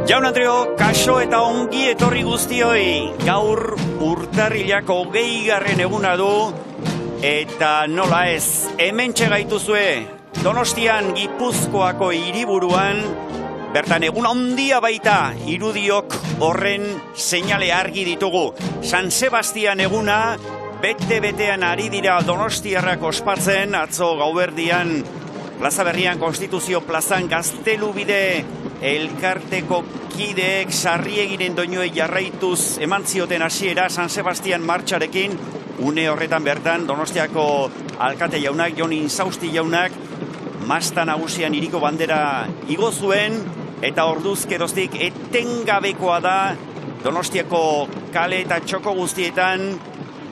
Jaun Andreo, kaso eta ongi etorri guztioi. Gaur urtarrilak 20. eguna du, eta nola ez, hementxe gaituzue, Donostian Gipuzkoako hiriburuan, bertan egun handia baita, irudiok horren seinale argi ditugu. San Sebastian eguna, bete-betean ari dira donostiarrak ospatzen, atzo gauerdian, Plaza Berrian Konstituzio plazan Gaztelubide elkarteko kideek sarriegiren doinuei jarraituz eman zioten hasiera San Sebastian martxarekin, une horretan bertan Donostiako alkate jaunak, Jon Insausti jaunak, masta nagusian hiriko bandera igo zuen, eta orduz geroztik etengabekoa da Donostiako kale eta txoko guztietan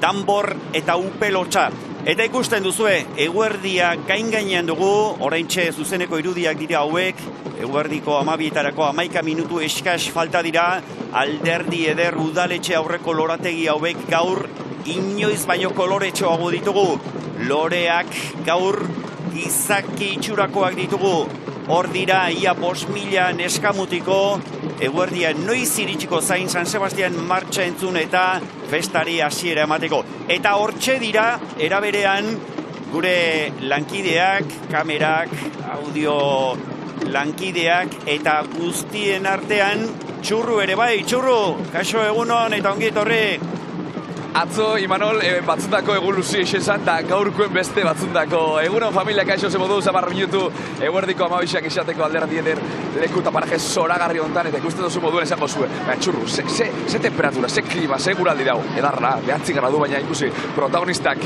danbor eta upelotxa. Eta ikusten duzue, eguerdia gain-gainean dugu, oraintxe zuzeneko irudiak dira hauek, eguerdiko 12etarako 11 minutu eskas falta dira, alderdi eder udaletxe aurreko lorategi hauek gaur inoiz baino koloretxoago ditugu. Loreak gaur gizaki itxurakoak ditugu. Hor dira, ia 5.000 neskamutiko, eguerdia noiz iritsiko zain San Sebastian martxa entzun eta festari hasiera emateko. Eta hortxe dira, eraberean, gure lankideak, kamerak, audio lankideak, eta guztien artean, Txurru ere bai, Txurru, kaixo egunon eta ongi etorri. Atzo, Imanol, batzundako egun luzi esan da gaurkoen beste batzundako. Egunon familia kaixo ze modu, 10 minutu, eguerdiko 12ak esateko alderdi eder leku eta paraje zoragarri hontan, eta ikusten duzu moduen esango zuen. Txurru, ze temperatura, ze klima, ze guraldi dago, edarra, 9 gradu, baina ikusi protagonistak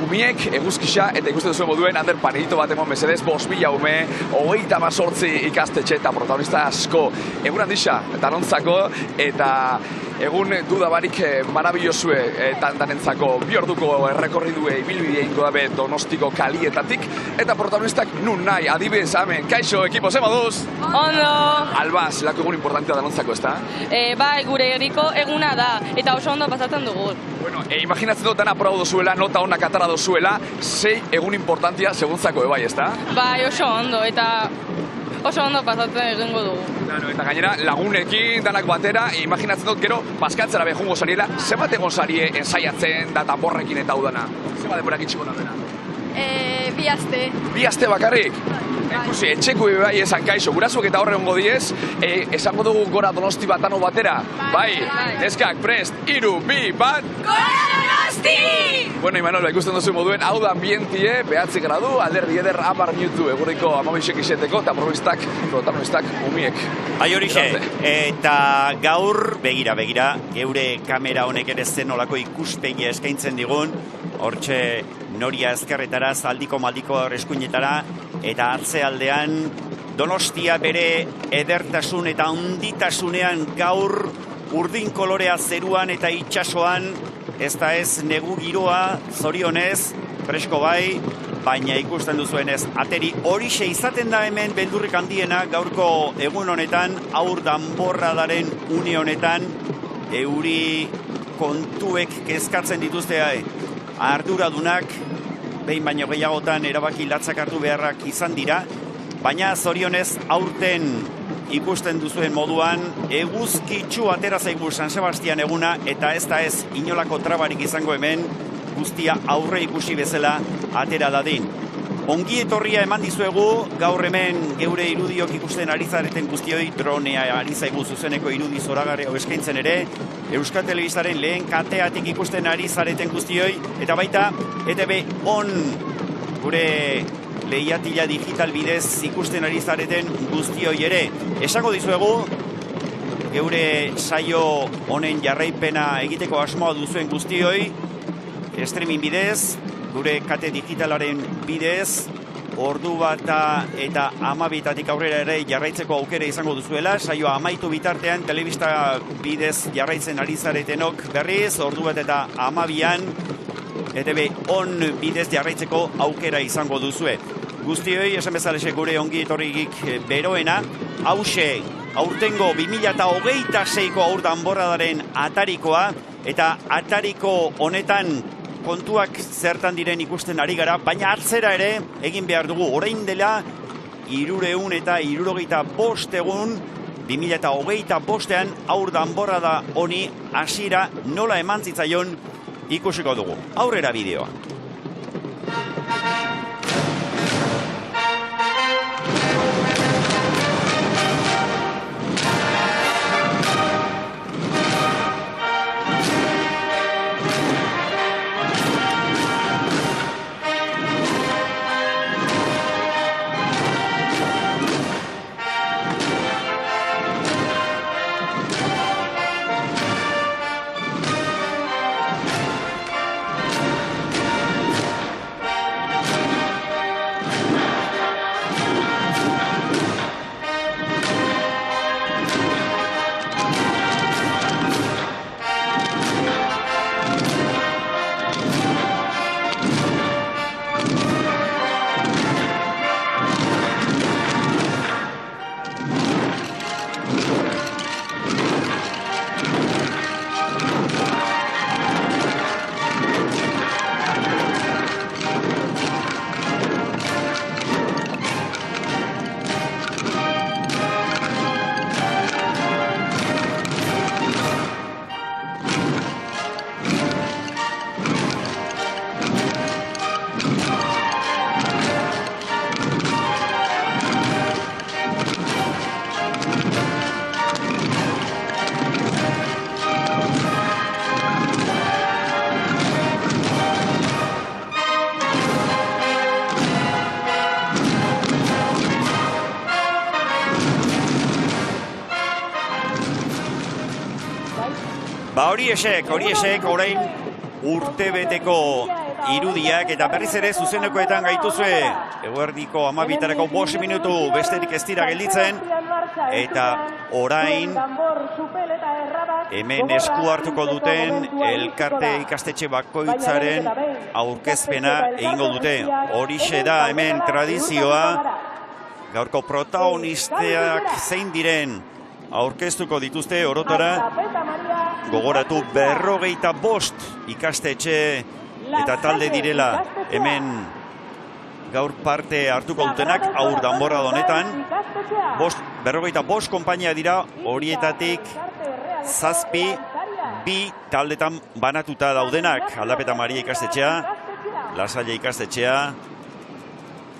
umiek, eguzkisa, eta ikusten duzu moduen, Ander panelito bat emon mesedez, 5.000 ume, 38 ikastetxe eta protagonista asko. Egun handisa, danontzako, eta egun dudabarik marabilosue danentzako bi orduko errekorridue ibilbidea ingo dabe Donostiko kalietatik, eta protagonistak nun nahi, adibidez, hemen, kaixo, ekipo, ze moduz? Ondo! Alba, zelako egun importantea danontzako, ezta? Bai, gure herriko eguna da, eta oso ondo pasatzen dugu. Bueno, imaginatzen dut dana aprobatu dozuela, nota honak atara dozuela, sei egun importantia seguntzako ebai, ezta? Bai, oso ondo, eta oso ondo pasatzen egingo dugu. Claro, eta gainera lagunekin danak batera, imaginatzen dut gero paskaltzera behungo zariela, zenbat egon zarie ensaiatzen da tamborrekin eta udana? Zenbat demorak itxiko nabena? 2 aste. 2 aste bakarrik? Ikusi, etxeko bai esan kaixo, gurasuak eta horre hongo diez, esango dugu gora Donosti batano batera? Bai, eskak, prest, 3, 2, 1, Gora Donosti! Bueno, Imanol, ikusten duzu moduen, hau da ambientie, 9 gradu, alderdi eder 10 minutu, egurriko 12 iseteko, eta protagonistak umiek. Ai horixe, eta gaur, begira, geure kamera honek ere zenolako ikuspegia eskaintzen digun, hortxe Noria ezkerretara, zaldiko maldiko eskuinetara, eta atzealdean Donostia bere edertasun eta onditasunean gaur urdin kolorea zeruan eta itsasoan, ez da ez negu giroa, zorionez, fresko bai, baina ikusten duzuenez, ateri horixe izaten da hemen beldurrik handiena gaurko egun honetan, aur danborradaren une honetan, euri kontuek kezkatzen dituzte arduradunak, behin baino gehiagotan erabaki latzak hartu beharrak izan dira, baina zorionez aurten ikusten duzuen moduan, eguzkitsu atera zaigu San Sebastian eguna, eta ez da ez inolako trabarik izango hemen, guztia aurre ikusi bezala atera dadin. Ongi etorria eman dizuegu, gaur hemen geure irudiok ikusten ari zareten guztioi, dronea ari zaigu zuzeneko irudi zoragarri hau eskaintzen ere, Euskal Telebistaren lehen kateatik ikusten ari zareten guztioi, eta baita, ETV on gure lehiatila digital bidez ikusten ari zareten guztioi ere. Esango dizuegu, geure saio honen jarraipena egiteko asmoa duzuen guztioi, streaming bidez, gure kate digitalaren bidez, ordu bata eta 12etatik aurrera ere jarraitzeko aukera izango duzuela, saioa amaitu bitartean telebista bidez jarraitzen ari zaretenok berriz, ordu bat eta 12an ETV on bidez jarraitzeko aukera izango duzue. Guztioi, esan bezalese gure ongi etorrigik beroena, hause aurtengo 2026ko aur danborradaren atarikoa, eta atariko honetan kontuak zertan diren ikusten ari gara, baina atzera ere egin behar dugu. Orain dela 375 egun 2025ean aur danborrada honi hasiera nola eman zitzaion ikusiko dugu. Aurrera bideoa. Hori esek, orain urtebeteko irudiak eta berriz ere zuzenekoetan gaituzue eguerdiko 12:05 5 minutu besterik ez dira gelditzen eta orain hemen esku hartuko duten elkarte ikastetxe bakoitzaren aurkezpena egingo dute. Horixe da hemen tradizioa, gaurko protagonisteak zein diren aurkeztuko dituzte orotara. Gogoratu 45 ikastetxe eta talde direla hemen gaur parte hartuko dutenak aur danborrada honetan. 45 konpainia dira, horietatik 7 bi taldetan banatuta daudenak. Aldapeta Maria ikastetxea, Lasalle ikastetxea,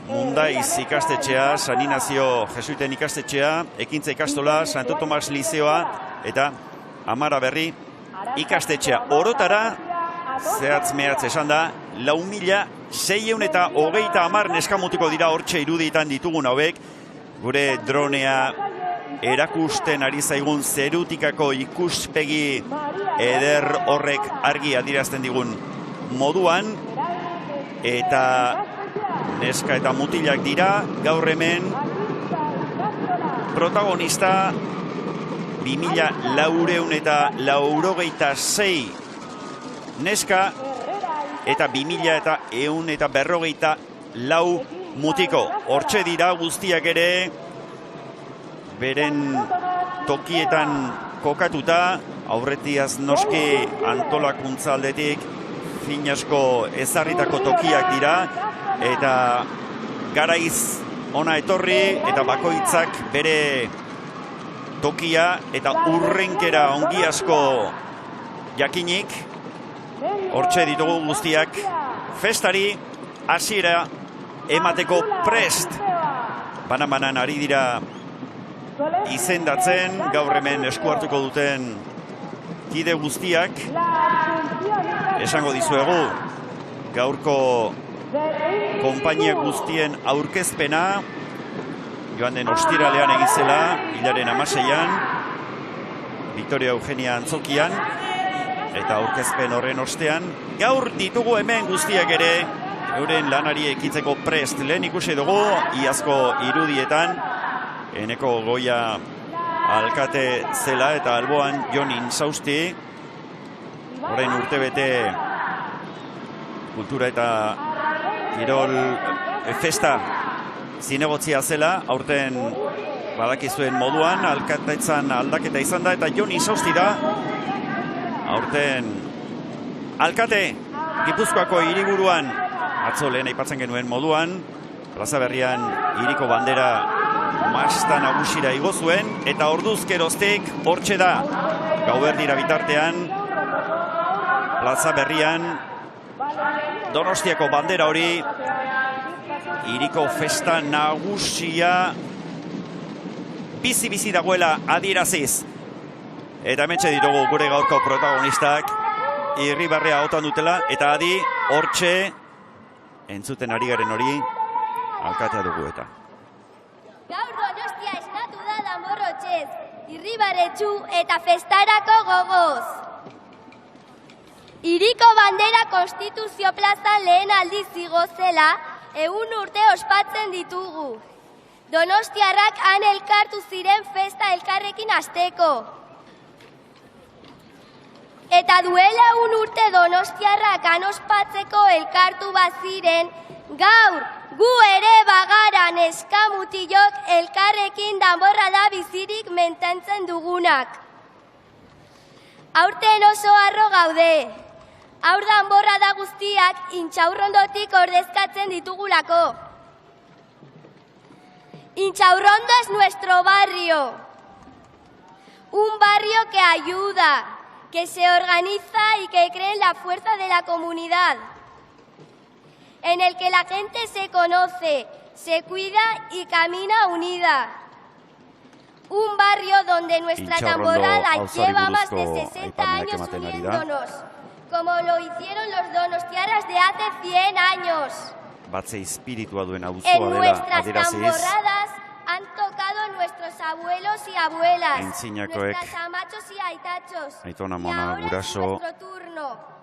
Mundaiz ikastetxea, San Inazio Jesuiten ikastetxea, Ekintza ikastola, Santo Tomas Lizeoa eta Amara Berri ikastetxea. Orotara, zehatz mehatz esan da, 4.630 neskamutiko dira hortxe iruditan ditugun hauek. Gure dronea erakusten ari zaigun zerutikako ikuspegi eder horrek argi adierazten digun moduan. Eta neska eta mutilak dira, gaur hemen protagonista 2.486 neska eta 2.154 mutiko. Hortxe dira guztiak ere beren tokietan kokatuta, aurretiaz noski antolakuntza aldetik finasko ezarritako tokiak dira eta garaiz ona etorri eta bakoitzak bere tokia eta urrenkera ongi asko jakinik. Hortxe ditugu guztiak festari hasiera emateko prest. Banan ari dira izendatzen, gaur hemen esku hartuko duten kide guztiak. Esango dizuegu, gaurko konpainia guztien aurkezpena joan den ostiralean egin zela, hilaren 16an, Victoria Eugenia Antzokian, eta aurkezpen horren ostean. Gaur ditugu hemen guztiak ere, euren lanari ekitzeko prest. Lehen ikusi dugu, iazko irudietan, Eneko Goia alkate zela eta alboan Jon Insausti. Orain urtebete kultura eta kirol festa zinegotzia zela, aurten badakizuen moduan, alkatetzan aldaketa izan da, eta Jon Insausti da, aurten alkate Gipuzkoako hiriburuan, atzo lehen aipatzen genuen moduan, Plaza Berrian hiriko bandera masta nagusira igo zuen, eta orduz geroztik hortxe da. Gauerdira bitartean, plaza berrian, Donostiako bandera hori, hiriko festa nagusia, bizi-bizi dagoela adieraziz. Eta hementxe ditugu gure gaurko protagonistak, Irribarrea otan dutela, eta adi hortxe, entzuten ari garen hori, alkatea dugu eta. Gaur Donostia esnatu da danborrotxez, irribarretxu eta festarako gogoz. Hiriko bandera Konstituzio plazan lehen aldiz igozela, 100 urte ospatzen ditugu. Donostiarrak han elkartu ziren festa elkarrekin hasteko. Eta duela 100 urte Donostiarrak han ospatzeko elkartu baziren, gaur gu ere bagara neskamutilok elkarrekin danborra da bizirik mententzen dugunak. Aurten oso harro gaude. Aur danborra da guztiak Intxaurrondotik ordezkatzen ditugulako. Intxaurrondo es nuestro barrio. Un barrio que ayuda, que se organiza y que cree en la fuerza de la comunidad. En el que la gente se conoce, se cuida y camina unida. Un barrio donde nuestra tamborrada lleva más de 60 años uniéndonos, como lo hicieron los donostiarras de hace 100 años. Batze espiritua duen auzoa En dela nuestras adieraziz. tamborradas han tocado nuestros abuelos y abuelas, Aintzinakoek, nuestras amachos y aitachos. aitona Y mona, ahora guraso. es nuestro turno.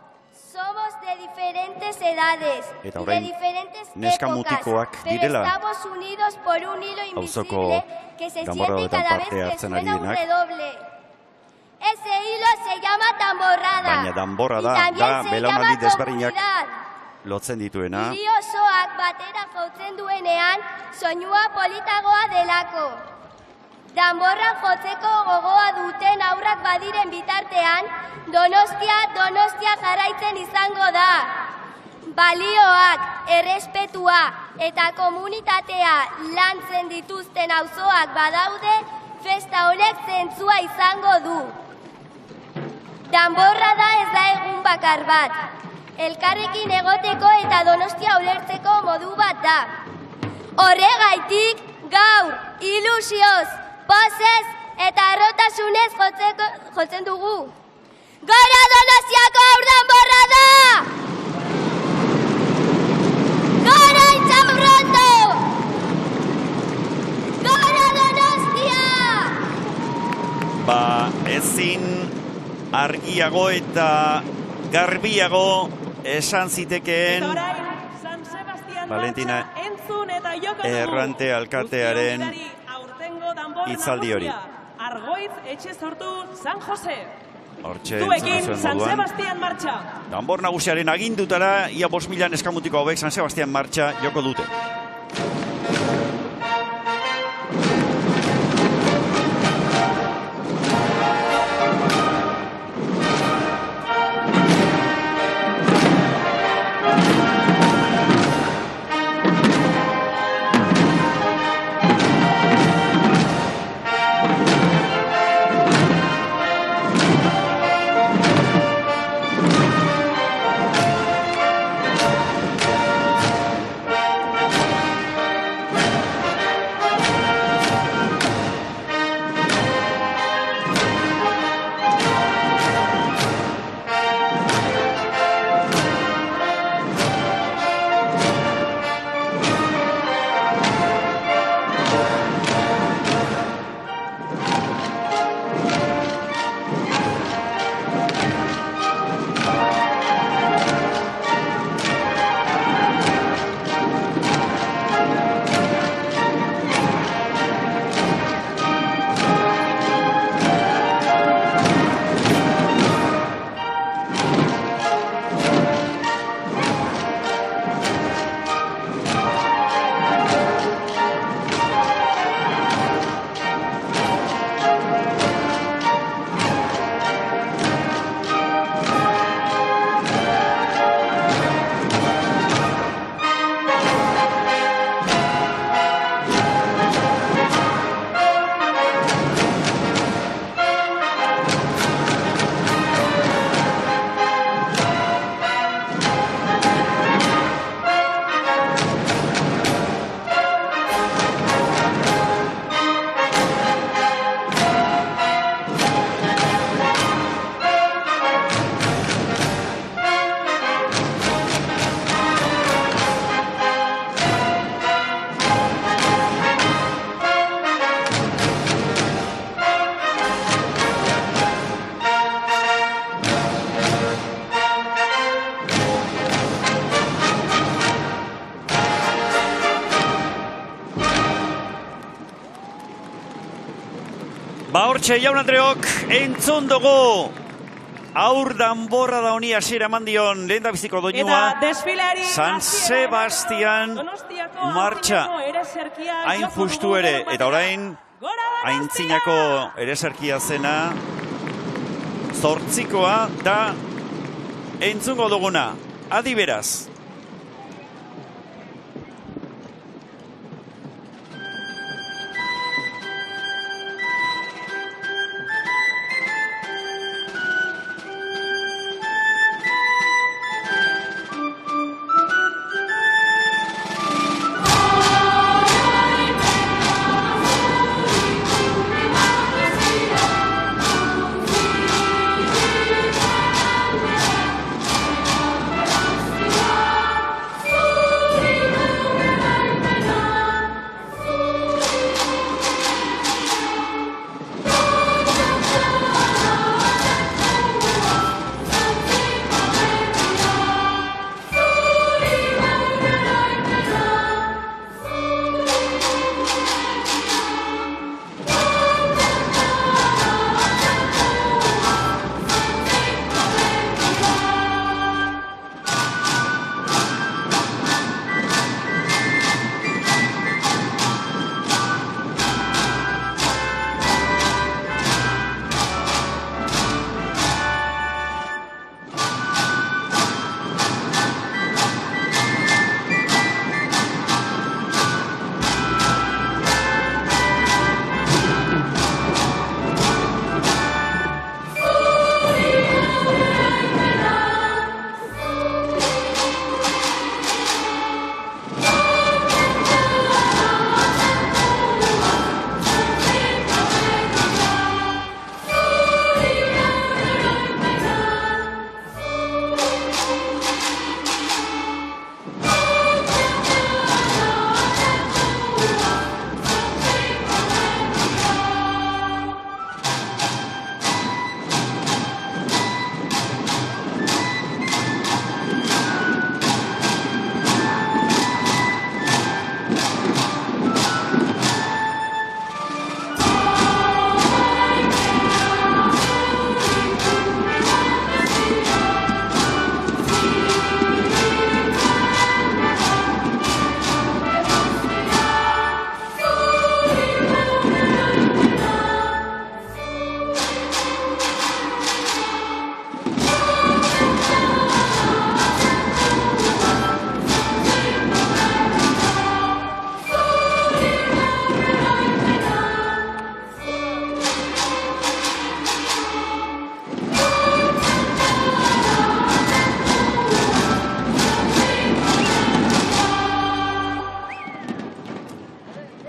Somos de diferentes edades Eta y de orain diferentes neskamutikoak épocas, pero direla estamos unidos por un hilo auzoko invisible que se danborradetan siente cada vez parte que hartzen ari suena un denak. redoble. Ese hilo se llama tamborrada. Baina danborrada y también da se belaunaldi llama desberdinak comunidad. lotzen dituena. Hiri osoak batera jotzen duenean, soinua politagoa delako. Danborran jotzeko gogoa duten aurrak badiren bitartean, Donostia jarraitzen izango da. Balioak, errespetua eta komunitatea lantzen dituzten auzoak badaude, festa honek zentzua izango du. Danborrada ez da egun bakar bat. Elkarrekin egoteko eta Donostia ulertzeko modu bat da. Horregaitik, gaur, ilusioz, pozez eta arrotasunez jotzen dugu. Gora Donostiako aur danborrada! Gora Intxaurrondo! Gora Donostia! Ba, ezin argiago eta garbiago esan zitekeen Valentina Errante alkatearen hitzaldi hori. Argoiz etxe sortu San Jose. Hortxe Zuekin entzun San moduan. Sebastian martxa. Danbor nagusiaren agindutara, ia 5.000 eskamutiko hauek San Sebastian martxa joko dute. Ba hortxe, jaun Andreok, entzun dugu aur danborra da honi hasiera eman dion lehen da biziko doinua San Sebastian martxa hain justu ere, eta orain aintzinako ereserkia zena zortzikoa da entzungo duguna, adi beraz.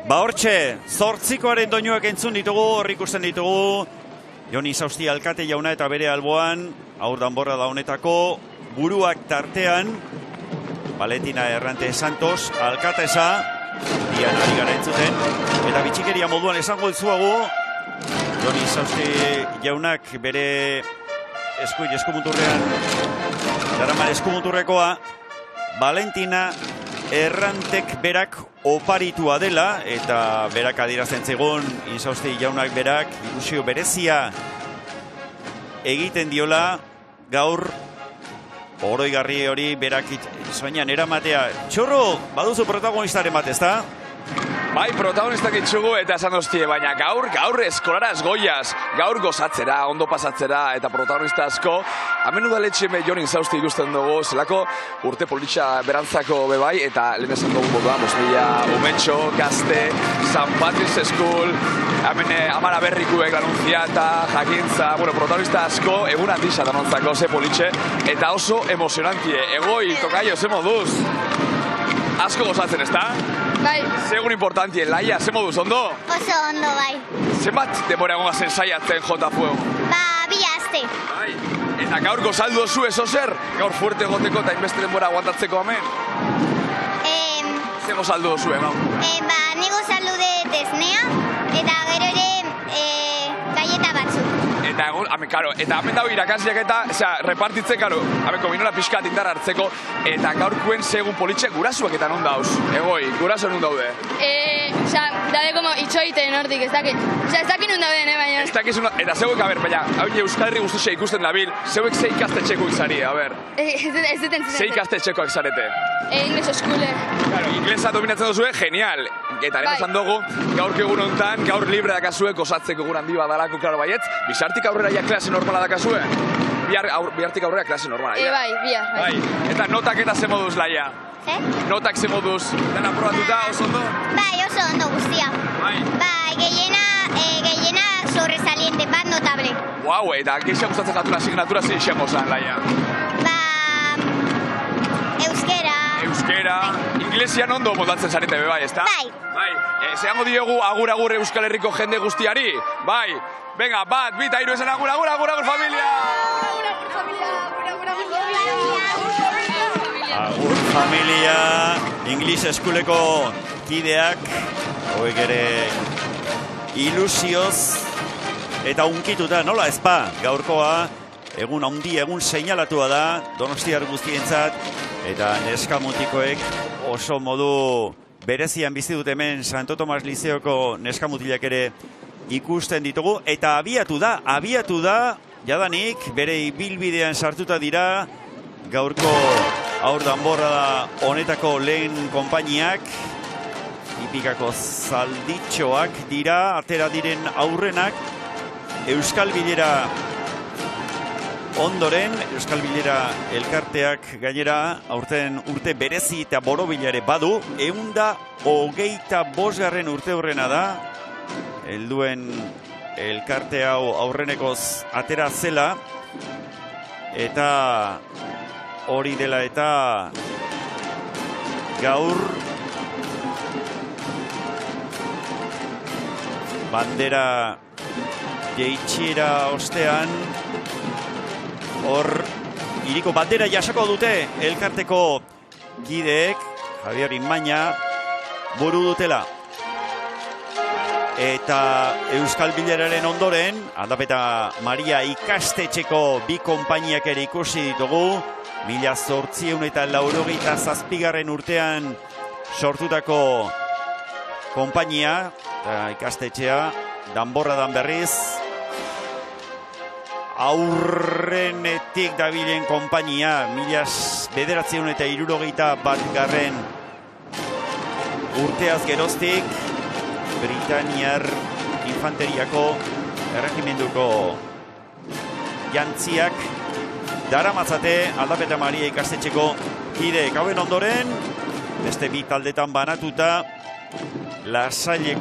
Ba hortxe, zortzikoaren doinuak entzun ditugu, hor ikusten ditugu Jon Izausti alkate jauna eta bere alboan, aur danborra da honetako, buruak tartean, Valentina Errante Santos, alkatesa, dian ari gara entzuten, eta bitxikeria moduan esango dizuagu, Jon Izausti jaunak bere eskumuturrean, daraman eskumuturrekoa, Valentina Errantek berak oparitua dela, eta berak adierazten zegoen, Izausti jaunak berak ilusio berezia egiten diola, gaur oroigarri hori berak soinan eramatea. Txorro, baduzu protagonistaren bat, ezta? Bai, protagonistak itxugu eta esan doztie, baina gaur eskolaraz goiaz, gaur gozatzera, ondo pasatzera eta protagonista asko, hemen udaletxe Jon Izausti ikusten dugu, zelako urte politxa berantzako bebai, eta lehen esan dugu moduan, Mila Umetxo, Gazte, San Patrick's School, hemen Amara Berrikuek lanuntzia eta jakintza, protagonista asko, egun handisa danontzako, ze politxe, eta oso emozionantie, egoi, tokaio, ze moduz? Asko gozatzen, ezta? Bai. Segun importantien, Laia, ze moduz, ondo? Oso ondo, bai. Zenbat denbora egon gazen saiatzen jota fuego? Ba, 2 aste. Bai. Eta gaur gozaldu oso eso zer? Gaur fuerte goteko eta inbeste denbora aguantatzeko hemen? Ze gozaldu oso, gaur? Ba, ni gozaldu dut esnea, eta gero ere galleta batzuk. Eta egun, eta hemen dago irakasleak eta, repartitzen, hemen kominola pixkat indar hartzeko, eta gaurkuen segun politxe gurasuak eta non dauz? Egoi, guraso non daude? Dabe como itxoiten hortik, ez dakit. Osea, ez dakit nun dauden, baina. Ez dakizun, eta zeuek, baina, hau Euskal Herri guztuxe ikusten dabil, zeuek ze ikastetxeko izari, Ez dut entzuten. ze ikastetxekoak zarete? Ingles eskule. Claro, inglesa dominatzen duzue, genial. Eta lehen esan dugu, gaurko egun hontan, gaur libre dakazue, gozatzeko egun handi badalako, klaro baietz, bizartik aurrera ja klase normala dakazue? Bihartik aurrera klase normala, ja? Bai, bihar. Bai, eta notak eta ze moduz, Laia? Notak ze moduz, dena probatuta, oso ondo? Bai, oso ondo guztia. Bai. Bai, gehiena sobresaliente, bat notable. Guau, eta geixen gustatzen jatuna asignatura zein xemo zan, Laia? Ba, Euskera, inglesian ondo moldatzen zarete be bai, ezta? Bai. Bai, zehango diogu agur Euskal Herriko jende guztiari, bai. Venga, bat, bita, hiru esan agur familia! Agur familia, Inglis eskuleko kideak, hoek ere ilusioz eta unkituta, nola ezpa, gaurkoa, egun handi, egun seinalatua da, Donostiar guztientzat, eta neskamutikoek oso modu berezian bizi dut hemen Santo Tomas Lizeoko neskamutilak ere ikusten ditugu, eta abiatu da, jadanik, bere ibilbidean sartuta dira, gaurko aur danborrada honetako lehen konpainiak, Ipikako zalditxoak dira, atera diren aurrenak, Euskal Bilera ondoren, Euskal Bilera elkarteak gainera, aurten urte berezi eta borobilare badu, 125. urte horrena da, helduen elkarte hau aurrenekoz atera zela, eta hori dela eta gaur bandera jeitsiera ostean hor hiriko bandera jasako dute elkarteko kideek, Javier Inmaina buru dutela. Eta Euskal Bileraren ondoren, Aldapeta Maria ikastetxeko bi konpainiak ere ikusi ditugu, 1887 urtean sortutako konpainia, ikastetxea, danborradan berriz, aurrenetik dabilen konpainia, 1961 urteaz geroztik, Britaniar infanteriako erregimenduko jantziak daramatzate Aldapeta Maria ikastetxeko kideek. Hauen ondoren, beste bi taldetan banatuta, Lasalle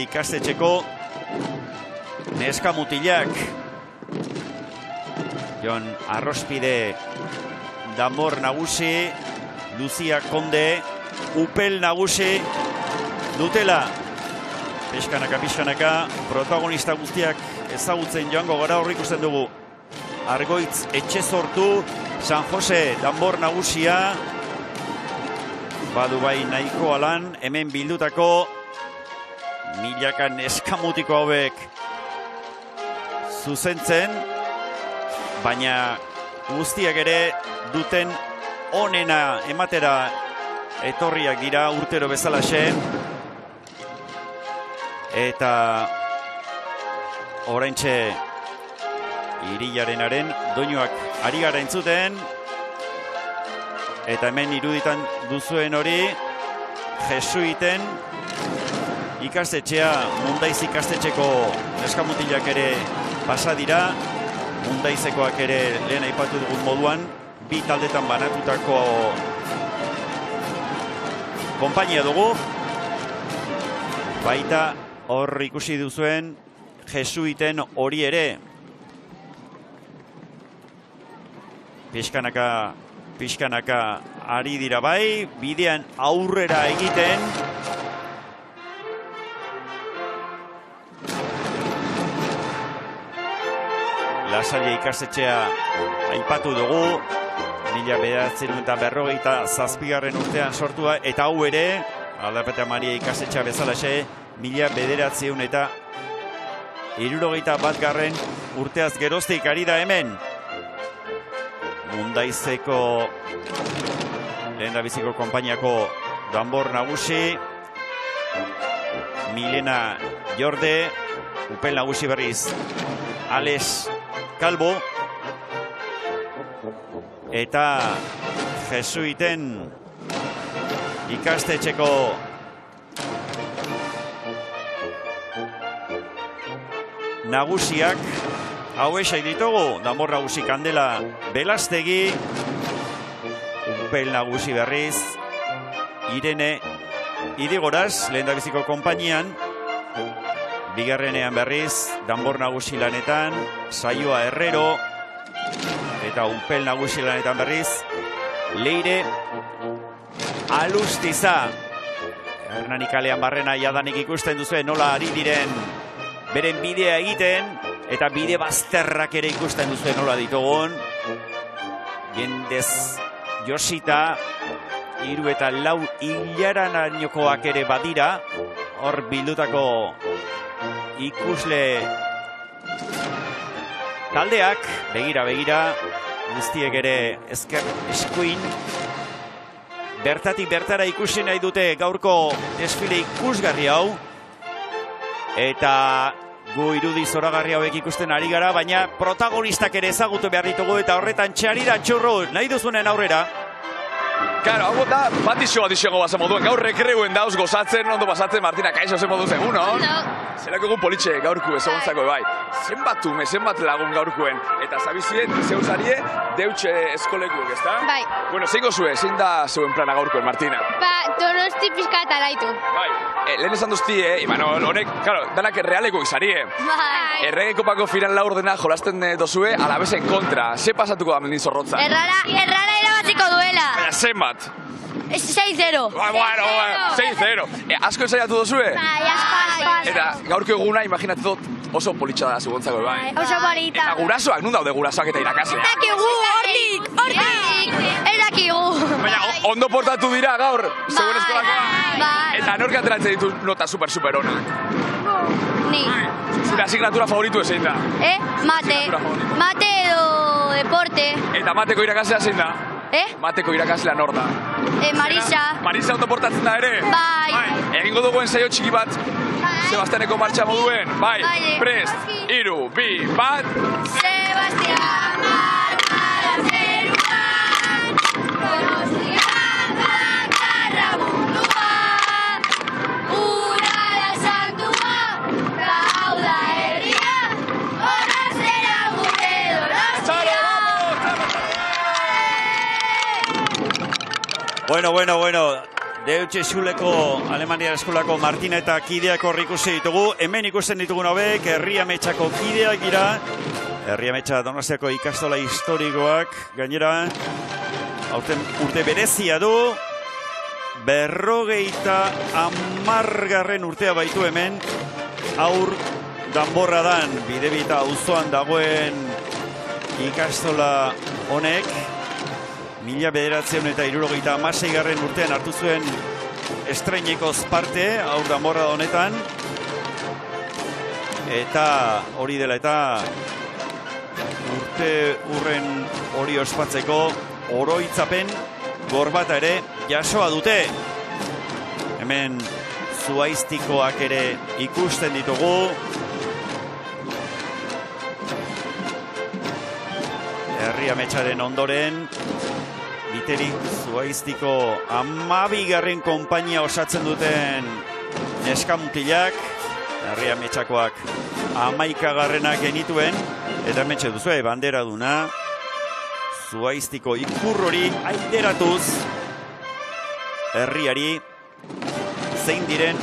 ikastetxeko neskamutilak. Jon Arrospide danbor nagusi, Lucia Konde upel nagusi dutela. Pixkanaka, protagonista guztiak ezagutzen joango gara, hor ikusten dugu. Argoitz Etxezortu, San Jose danbor nagusia, badu bai nahiko alan, hemen bildutako milaka neskamutiko hauek zuzentzen, baina guztiak ere duten onena ematera etorriak dira urtero bezalaxe, eta oraintxe irilarenaren doinuak ari gara entzuten, eta hemen iruditan duzuen hori jesuiten ikastetxea, Mundaiz ikastetxeko neskamutilak ere pasa dira, Mundaizekoak ere lehen aipatu dugun moduan, bi taldetan banatutako konpainia dugu, baita hor ikusi duzuen jesuiten hori ere. Pixkanaka ari dira bai, bidean aurrera egiten. Lasalle ikastetxea aipatu dugu, 1957 urtean sortua, eta hau ere, Aldapeta Maria ikastetxea bezalaxe, 1961 urteaz geroztik ari da hemen. Mundaizeko lehendabiziko konpainiako danbor nagusi, Milena Jorde, upel nagusi berriz Alex Calvo, eta jesuiten ikastetxeko nagusiak hauesai ditugu. Danbor nagusi Kandela Belastegi, upel nagusi berriz Irene Idigoraz, lehendabiziko konpainian. Bigarrenean berriz danbor nagusi lanetan Saioa Herrero, eta upel nagusi lanetan berriz Leire Alustiza. Hernani kalean barrena jadanik ikusten duzuen nola ari diren beren bidea egiten, eta bide bazterrak ere ikusten duzuen nola ditugun. Jendez josita, 3 eta 4 hilaranainokoak ere badira, hor bildutako ikusle taldeak. Begira, guztiek ere ezker eskuin. Bertatik bertara ikusi nahi dute gaurko desfile ikusgarri hau. Eta gu irudi zoragarri hauek ikusten ari gara, baina protagonistak ere ezagutu behar ditugu, eta horretan Txarira Txurru, nahi duzunen aurrera. Claro, hau da, bat izango bazen moduen, gaur rekreuen dauz gozatzen, ondo pasatzen, Martina, kaixo zen moduz egun, no? Zelako egun politxe gaurku ezaguntzako, bai. Zenbat lagun gaurkuen, eta zabizien, zeuzarie, deutxe eskolekuek, ezta? Bai. Bueno, zein da zeuen plana gaurkuen, Martina? Donosti pizka eta laitu. Bai, lehen esan duzti, Imanol, honek, claro, danak errealeko izarie. Bai. Errege kopako firan laurdena jolasten dozue, alabezen kontra. Ze pasatuko da mendin zorrotza? Errala irabatziko duela. Baina, zenbat? 6-0. Bueno, 6-0. Asko ensaiatu dozue? Bai, asko. Eta gaurko eguna, imaginatzen dut, oso politxa da zugontzako, bai. Oso polita. Eta gurasoak, nun daude gurasoak eta irakasleak? Hortik. Erakigu. Baina, ondo portatu dira gaur, zeuen eskolakoa. Bai. Eta nork ateratzen ditu nota super honak? Ni. Zure asignatura favoritu ezein da? Mate. Mate edo deporte. Eta mateko irakaslea zein da? Mateko irakaslea nor da? Marisa. Marisa ondo portatzen da ere? Bai. Egingo dugu ensaio txiki bat, Sebastianeko martxa moduen. Bai, prest, 3, 2, 1. Sebastian martxara zeruan, Donostian bakarra mundua, Urara santua, hau da herria, horra zera gure Donostia. Bueno. Deutsche Schuleko Alemania eskolako Martina eta kideak hor ikusi ditugu. Hemen ikusten ditugun hauek Herriametxako kideak dira. Herriametxa Donostiako ikastola historikoak. Gainera, aurten urte berezia du. 50. urtea baitu hemen. Aur Danborradan, Bidebita auzoan dagoen ikastola honek. 1976 urtean hartu zuen estreinekoz parte, Aur Danborrada honetan. Eta hori dela eta urte urren hori ospatzeko oroitzapen gorbata ere jasoa dute. Hemen zuaiztikoak ere ikusten ditugu. Herriametxaren ondoren Biteri Zuaiztiko 12. konpainia osatzen duten neskamutilak. Herriametxakoak 11. genituen. Eta hementxe duzue, bandera duna. Zuaiztiko ikurrori aideratuz herriari zein diren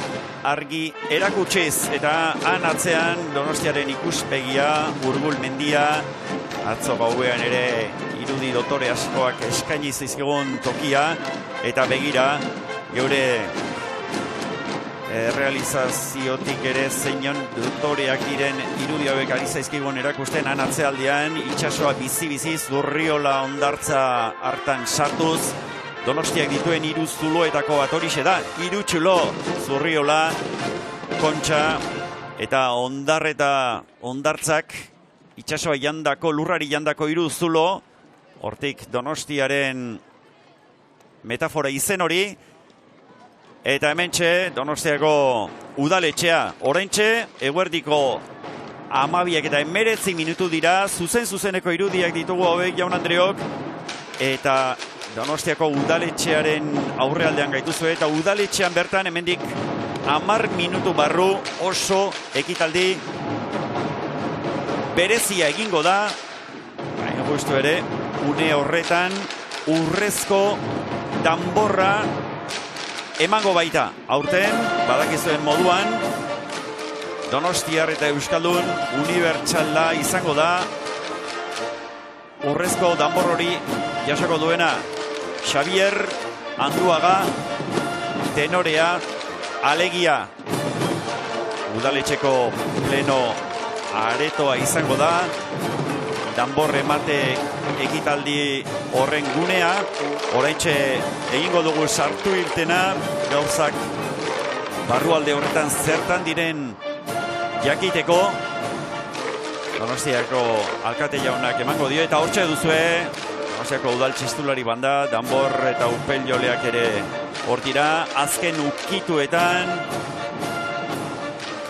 argi erakutsiz. Eta han atzean Donostiaren ikuspegia, Urgul mendia, atzo gauean ere irudi dotore askoak eskaini zizkigun tokia, eta begira geure realizaziotik ere zeinon dotoreak diren irudi hauek ari zaizkigun erakusten. Han atzealdean itsasoa bizi-bizi Zurriola hondartza hartan sartuz, Donostiak dituen 3 zuloetako bat horixe da. 3 txulo, Zurriola, Kontxa eta hondartzak, itsasoa jandako, lurrari jandako 3 zulo. Hortik Donostiaren metafora izen hori. Eta hementxe, Donostiako udaletxea, oraintxe, eguerdiko 12:19 minutu dira, zuzeneko irudiak ditugu hauek jaun Andreok, eta Donostiako udaletxearen aurrealdean gaituzue, eta udaletxean bertan hemendik 10 minutu barru oso ekitaldi berezia egingo da, baina justu ere, une horretan urrezko danborra emango baita. Aurten, badakizuen moduan, Donostiar eta Euskaldun unibertsala izango da, urrezko danbor hori jasoko duena Xavier Anduaga tenorea, alegia udaletxeko pleno aretoa izango da, danbor emate ekitaldi horren gunea. Oraintxe egingo dugu sartu irtena, gauzak barrualde horretan zertan diren jakiteko. Donostiako alkate jaunak emango dio, eta hortxe duzue Donostiako udal txistulari banda, danbor eta upel joleak ere hortira. Azken ukituetan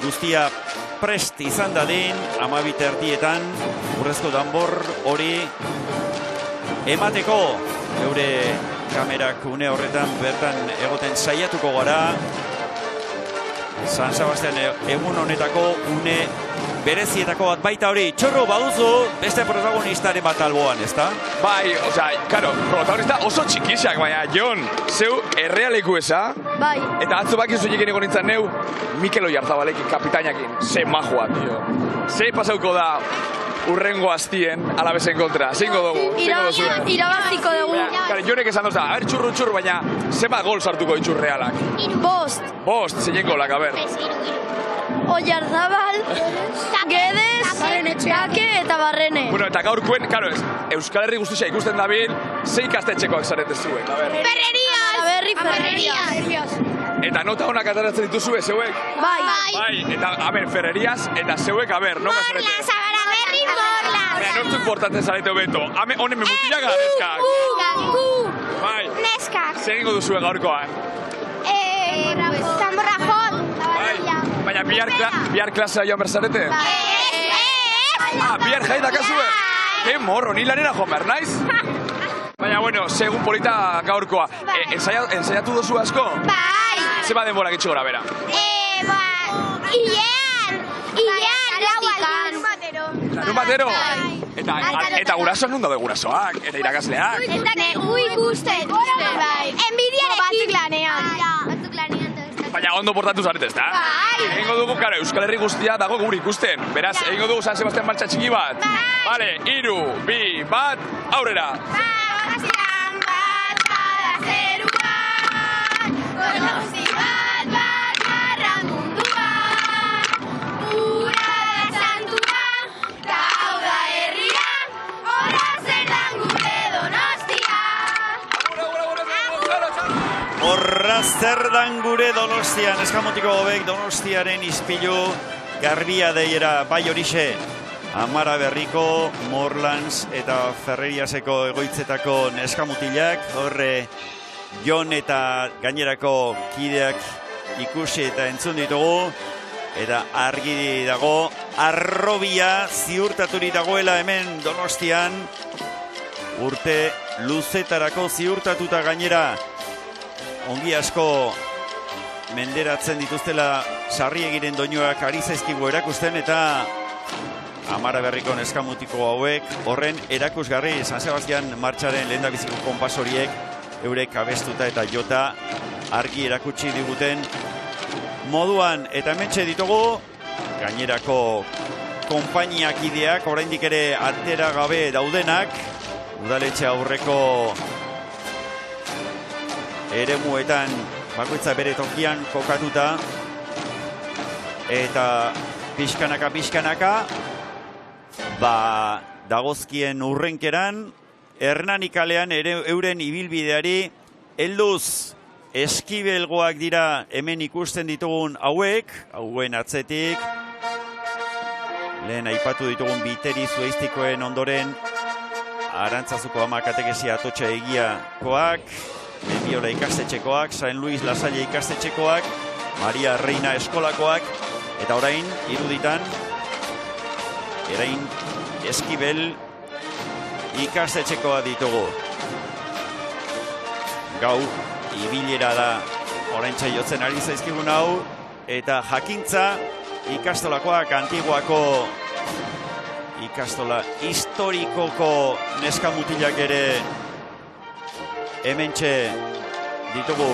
guztia prest izan dadin, 12:30 urrezko danbor hori emateko. Eure kamerak une horretan bertan egoten saiatuko gara. San Sebastian egun honetako une berezietako bat baita hori. Txorro, baduzu beste protagonistaren bat alboan, ezta? Bai, osea, karo, protagonista oso txikisak, baina, Jon, zeu errealeku eza? Bai. Eta atzo bakizu jekin egon nintzen neu, Mikel Oyarzabalekin, kapitainakin, ze majua, tio. Ze pasauko da urrengo astien Alabesen kontra, zeingo dugu, zeingo duzue. Irabaziko dugu. Kare, Jonek esan doza, a ber, txurru, baina, zeba gol sartuko ditu Realak? 5. Zein golak, a ber. Oyarzabal, Guedes, Kake eta Barrene. Bueno, eta gaurkoen, karo, Euskal Herri guztia ikusten dabil, ze ikastetxekoak zarete zuek, a ber. Ferrerias. Eta nota honak ataratzen dituzue, zeuek? Bai. Eta, a ber, Ferrerias, eta zeuek, a ber, noga zarete? Baina, nortu importante zarete hobeto. Honen memutiak neskak. Bai. Neskak. Zer egingo duzue gaurkoan? Zamborra jot. Baina, bihar klasea joan berzarete? Bihar jai dakazue? Ke morro, ni lanera joan behar naiz? Baina, bueno, segun polita gaurkoa. Ensaiatu duzu asko? Bai. Zeba denborak itxo gora bera? Larun batero? Eta gurasoak nun daude gurasoak? Eta irakasleak? Ikusten. Enbidiarekin. Batzuk lanean. Baina ondo portatu zarete, ezta? Bai. Egingo dugu, karo, Euskal Herri guztia dago guri ikusten. Beraz, egingo dugu San Sebastian martxa txiki bat. Bale, 3, 2, 1, aurrera! Sebastian bat bada zeruan, Donosti bat bakarra munduan, ura da santua, eta hau da herria, horra zer dan gure Donostia. Horra zer dan gure Donostian, eskamotiko hobek Donostiaren ispilu garbia deiera, bai horixe. Amara Berriko, Morlans eta Ferreriaseko egoitzetako neskamutilak, horre Jon eta gainerako kideak ikusi eta entzun ditugu, eta argi dago, arrobia ziurtaturi dagoela hemen Donostian, urte luzetarako ziurtatuta gainera, ongi asko menderatzen dituztela sarri egiren doinoak ari zaizkigu erakusten, eta Amara Berriko neskamutiko hauek horren erakusgarri San Sebastian martxaren lehendabiziko konpas horiek eurek abestuta eta jota argi erakutsi diguten moduan. Eta hementxe ditugu gainerako konpainiak ideak oraindik ere atera gabe daudenak, udaletxe aurreko eremuetan bakoitza bere tokian kokatuta, eta pixkanaka dagozkien urrenkeran, Hernani kalean euren ibilbideari helduz. Eskibelgoak dira hemen ikusten ditugun hauen atzetik. Lehen aipatu ditugun biteri zueiztikoen ondoren, Arantzazuko ama katekesia atotxa egiakoak, Mendiola ikastetxekoak, San Luis Lasalle ikastetxekoak, Maria Reina eskolakoak, eta orain, iruditan, Erain Eskibel ikastetxekoa ditugu. Gau, ibilera da oraintxe jotzen ari zaizkigun hau, eta jakintza ikastolakoak, Antiguako ikastola historikoko neskamutilak ere hementxe ditugu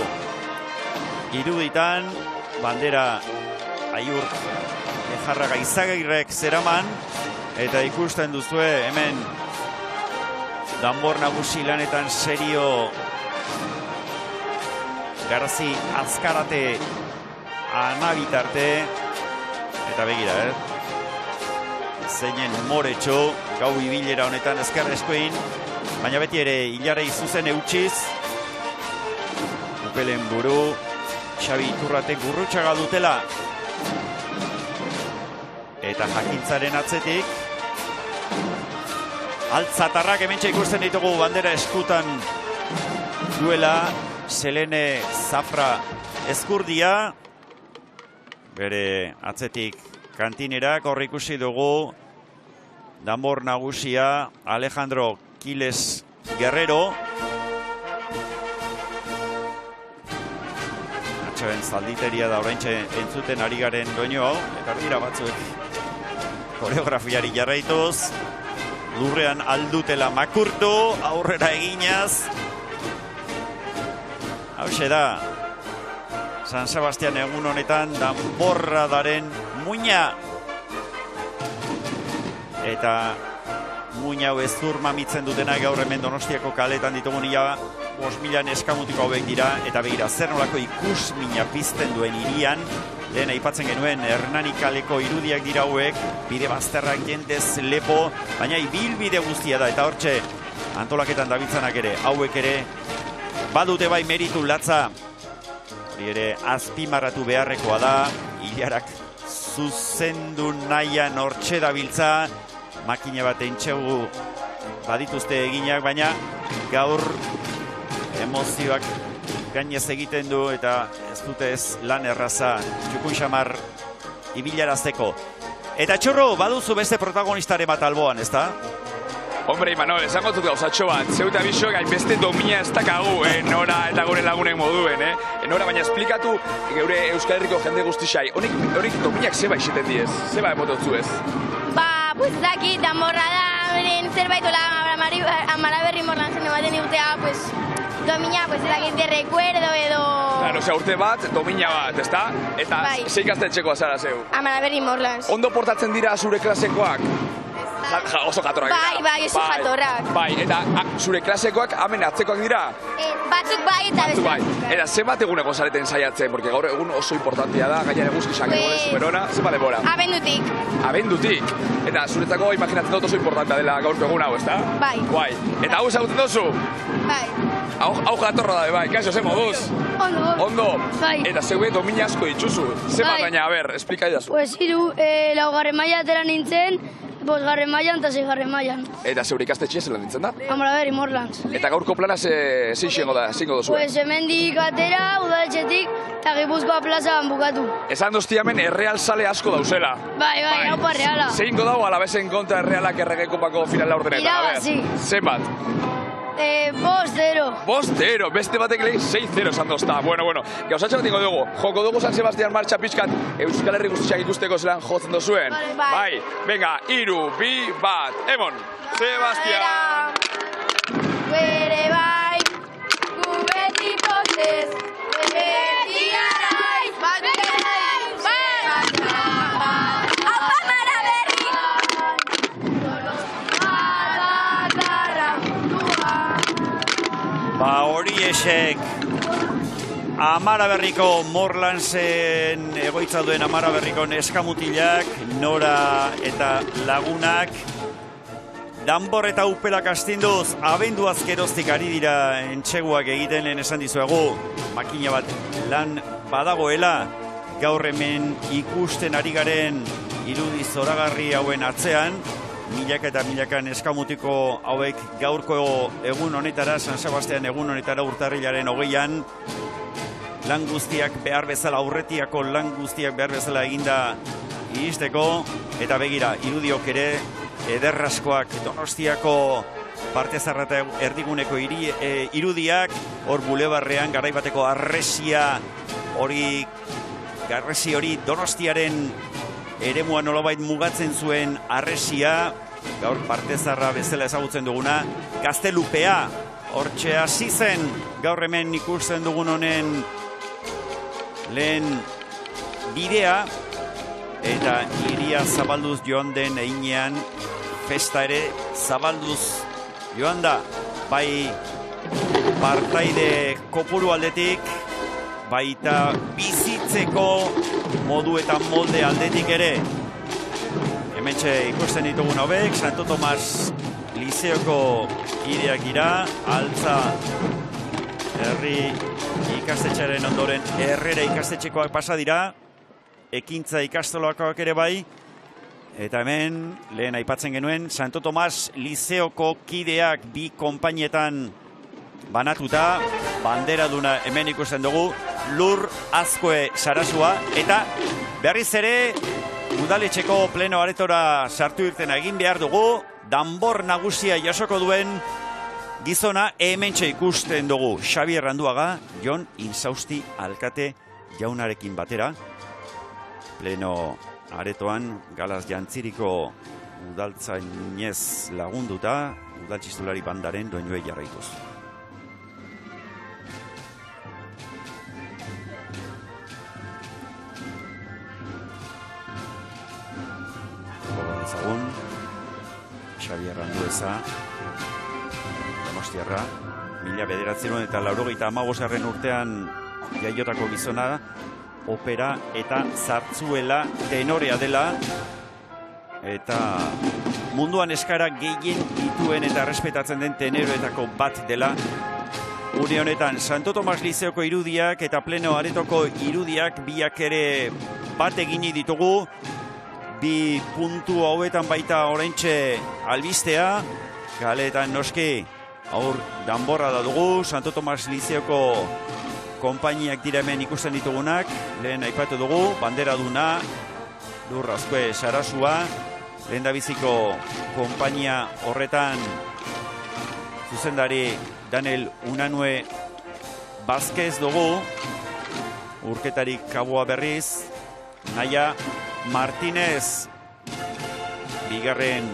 iruditan, bandera Aiur Ejarraga Izagirrek zeraman, eta ikusten duzue hemen danbor nagusi lanetan serio Garzi Azkarate Anabitarte, eta begira, zeinen moretxo, gau ibilera honetan ezkerrezkoin, baina beti ere hilarei zuzen eutxiz, upelen buru, Xabi Iturrate gurrutxaga dutela, eta jakintzaren atzetik, altzatarrak hementxe ikusten ditugu bandera eskutan duela, Selene Zafra Ezkurdia, bere atzetik kantinerak, hor ikusi dugu danbor nagusia Alejandro Quiles Guerrero, atxeben zalditeria da oraintxe entzuten ari garen doinu hau, eta dira batzuek koreografiari jarraituz, lurrean aldutela makurtu, aurrera eginaz. Hauxe da, San Sebastian egun honetan danborradaren muina. Eta muina hau ezur mamitzen dutena gaur hemen Donostiako kaletan ditugun ia 5.000 eskamutiko hauek dira, eta begira zer nolako ikusmina pizten duen hirian, lehen aipatzen genuen Hernani kaleko irudiak dira hauek, bide bazterrak jendez lepo, baina ibilbide guztia da, eta hortxe antolaketan dabiltzanak ere, hauek ere, badute bai meritu latza, hori ere azpimarratu beharrekoa da, hilarak zuzendu nahian hortxe dabiltza, makina bat entxegu badituzte eginak, baina gaur emozioak gainez egiten du eta ez dute ez lan erraza txukun xamar ibilarazteko. Eta txurro, baduzu beste protagonistare bat alboan, ezta? Hombre, Imanol, esango dut gauzatxo bat, zeuta bisoak hainbeste domina ez dakagu, Nora eta gure lagunen moduen, Nora, baina esplikatu geure Euskal Herriko jende guztixai, horik dominak zeba isiten diez, zeba emototzu ez? Ba, pues daki, danborra da, zerbait ola Amaraberri Morlan zen ematen igutea, pues, domina, pues, daki, de recuerdo edo... Claro, osea, urte bat, domina bat, ezta? Eta bai. Ze ikastetxekoa zara zeu? Amaraberri Morlan. Ondo portatzen dira zure klasekoak? Oso jatorrak dira. Bai, oso jatorrak. Bai, eta zure klasekoak hemen atzekoak dira? Batzuk bai eta beste. Bai. Eta zenbat eguneko zareten saiatzen, porque gaur egun oso importantia da, gaian eguzkisak egole superona, zenbat demora? Abendutik. Abendutik. Eta zuretzako imaginatzen dut oso importantea dela gaurko egun hau, ezta? Bai. Bai. Eta hau ezagutzen duzu? Bai. Hau jatorra da, bai. Kaixo, ze moduz? Ondo. Bai. Eta zeue domina asko dituzu. Zenbat baina, a ber, esplika idazu. Pues laugarren maila atera nintzen, bosgarren mailan eta seigarren mailan. Eta zeure ikastetxea zelan nintzen da? Amaraberri Morlans. Eta gaurko plana zingo duzu? Pues hemendik atera, udaletxetik, eta Gipuzkoa plazan bukatu. Esan dozti hemen erreal sale asko dauzela. Bai, haupa reala. Zeingo dago alabezen kontra errealak erregekopako finala ordenetan? Irabazi. Zenbat? 5-0. 5-0, beste batek lehi 6-0 esan dozta. Bueno, gauzatxe bat ingo dugu. Joko dugu San Sebastian martxa pixkat Euskal Herri guztiak ikusteko zelan jotzen dozuen. Bai, venga, 3, 2, 1, emon! Sebastian! Bere bai, gu beti pozez, beti araiz, bat beraiz, Aupa Amaraberri! Ba hori esek Amaraberriko Morlansen egoitza duen Amaraberriko neskamutilak, Nora eta lagunak, danbor eta upelak astinduz, abenduaz geroztik ari dira entxeguak egiten, lehen esan dizuegu, makina bat lan badagoela, gaur hemen ikusten ari garen irudi zoragarri hauen atzean, milaka eta milaka neskamutiko hauek gaurko egun honetara, San Sebastian egun honetara urtarrilaren 20an, lan guztiak behar bezala, aurretiako lan guztiak behar bezala eginda iristeko, eta begira, irudiok ere, ederraskoak Donostiako parte zarrata erdiguneko irudiak, hor bulebarrean garaibateko arresi hori Donostiaren eremua nolabait mugatzen zuen arresia, gaur parte zarra bezala ezagutzen duguna, Gaztelupea, hortxe hasi zen, gaur hemen ikusten dugun honen lehen bidea, eta hiria zabalduz joan den einean, festa ere zabalduz joan da, bai partaide kopuru aldetik, baita bizitzeko modu eta molde aldetik ere. Hementxe ikusten ditugun hauek, Santo Tomas Lizeoko kideak dira, Altza herri ikastetxearen ondoren Herrera ikastetxekoak pasa dira, Ekintza ikastolakoak ere bai, eta hemen, lehen aipatzen genuen, Santo Tomas Lizeoko kideak bi konpainietan banatuta, banderaduna hemen ikusten dugu, Lur Azkue Sarasua, eta berriz ere, udaletxeko pleno aretora sartu irtena egin behar dugu, danbor nagusia jasoko duen gizona hementxe ikusten dugu. Xabier Randuaga, Jon Insausti alkate jaunarekin batera, pleno aretoan galaz jantziriko udaltzainez lagunduta, udaltxistulari bandaren doinuei jarraituz. Ezagun, Xabier Randueza, Donostiarra, 1995 urtean jaiotako gizona, opera eta zartzuela tenorea dela, eta munduan eskara gehien dituen eta respetatzen den teneroetako bat dela. Une honetan, Santo Tomas Lizeoko irudiak eta pleno aretoko irudiak biak ere bat egini ditugu, bi puntu hauetan baita oraintxe albistea, kaleetan noski aur danborra da dugu, Santo Tomas Lizeoko konpainiak dira hemen ikusten ditugunak, lehen aipatu dugu, banderaduna, Lur Azkue Sarasua, lehen dabiziko konpainia horretan zuzendari Daniel Unanue Vázquez dugu, urketarik Kaboa berriz, Naya Martínez, bigarren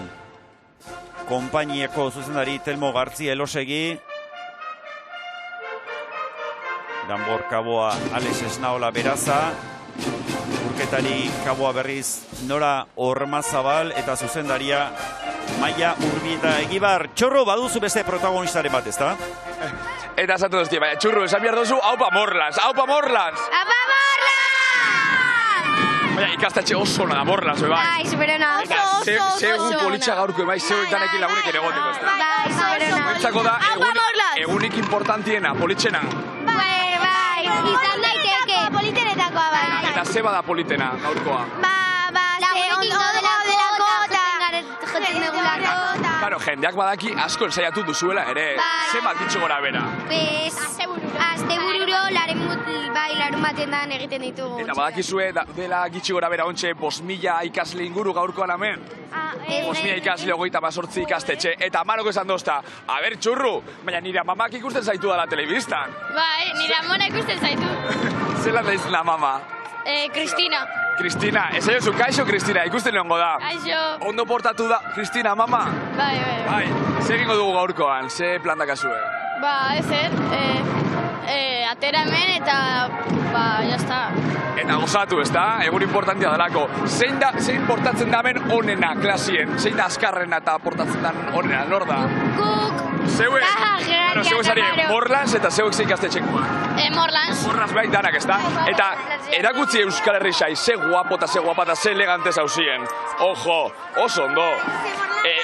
konpainiako zuzendari Telmo Gartzia Elosegi, danbor Kaboa Alex Esnaola Beraza, urketari Kaboa berriz Nora Ormazabal, eta zuzendaria Maia Urbieta Egibar. Txorro, baduzu beste protagonistaren bat, ezta? Eta esatu duzti, baina txurru, esan behar duzu, haupa Morlans! Haupa Morlans! Apa Morlans! Baina ikastetxe oso da Morlans, bai. Bai, superona. Zeu politxa gaurko, bai, zeu danekin lagunek ere goteko, ezta? Bai, superona. Entzako da, egunik importantiena, politxena. Bai, izan daiteke. Politenetakoa, bai. Eta zeba da politena gaurkoa. Lagunekin gaudelako eta Claro, jendeak badaki asko ensaiatu duzuela ere, ze malditxo gora bera. Astebururo, larun batean egiten ditugu. Eta badakizue dela gitxi gora bera ontxe 5.000 ikasle inguru gaurkoan hemen. 5.000 ikasle 38 ikastetxe. Eta Maroko esan dozta, a ber txurru, baina nire mamak ikusten zaitu dala telebistan. Bai, nire amona ikusten zaitu. Zelan da izan mama? Kristina. Kristina, ez aiozu, kaixo Kristina, ikusten lehenko da. Kaixo. Ondo portatu da, Kristina, mama? Bai. Bai, ze egingo dugu gaurkoan, ze plan dakazue? Ba, atera hemen eta, jazta. Eta gozatu, ez da? Egun importantia dalako. Zein portatzen da hemen onena klasien? Zein da azkarrena eta portatzen da onena, nor da? Guk. Zeue? Zeue zari, Morlans eta zeuek zein ikastetxekoak. Morlans. Morlans behin danak, ez da? Eta erakutzi Euskal Herri sai, ze guapo eta ze elegante zauzien. Ojo, oso ondo.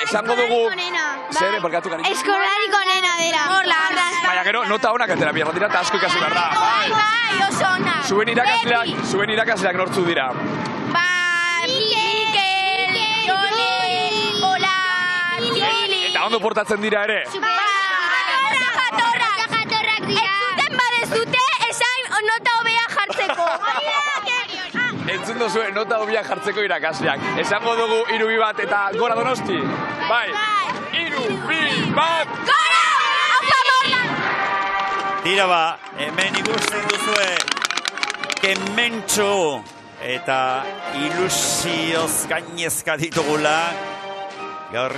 Esango dugu... Zer, barkatu garik? Eskolariko nena dela. Morlans. Baina gero, nota honak atera bierra dira eta asko ikasi behar da. Bai, oso onak. Zuen irakasleak nortzu dira. Mikel, Joni, Ola, ondo portatzen dira ere? Jatorrak dira. Entzuten badezute, esan nota hobea jartzeko. Entzun duzue, nota hobia jartzeko irakasleak. Esango dugu 3-2 bat eta gora Donosti? Bai. 3-2 bat! Gora! Tira ba, hemen ikusten duzue kementxo eta ilusioz gainezka ditugula. Gaur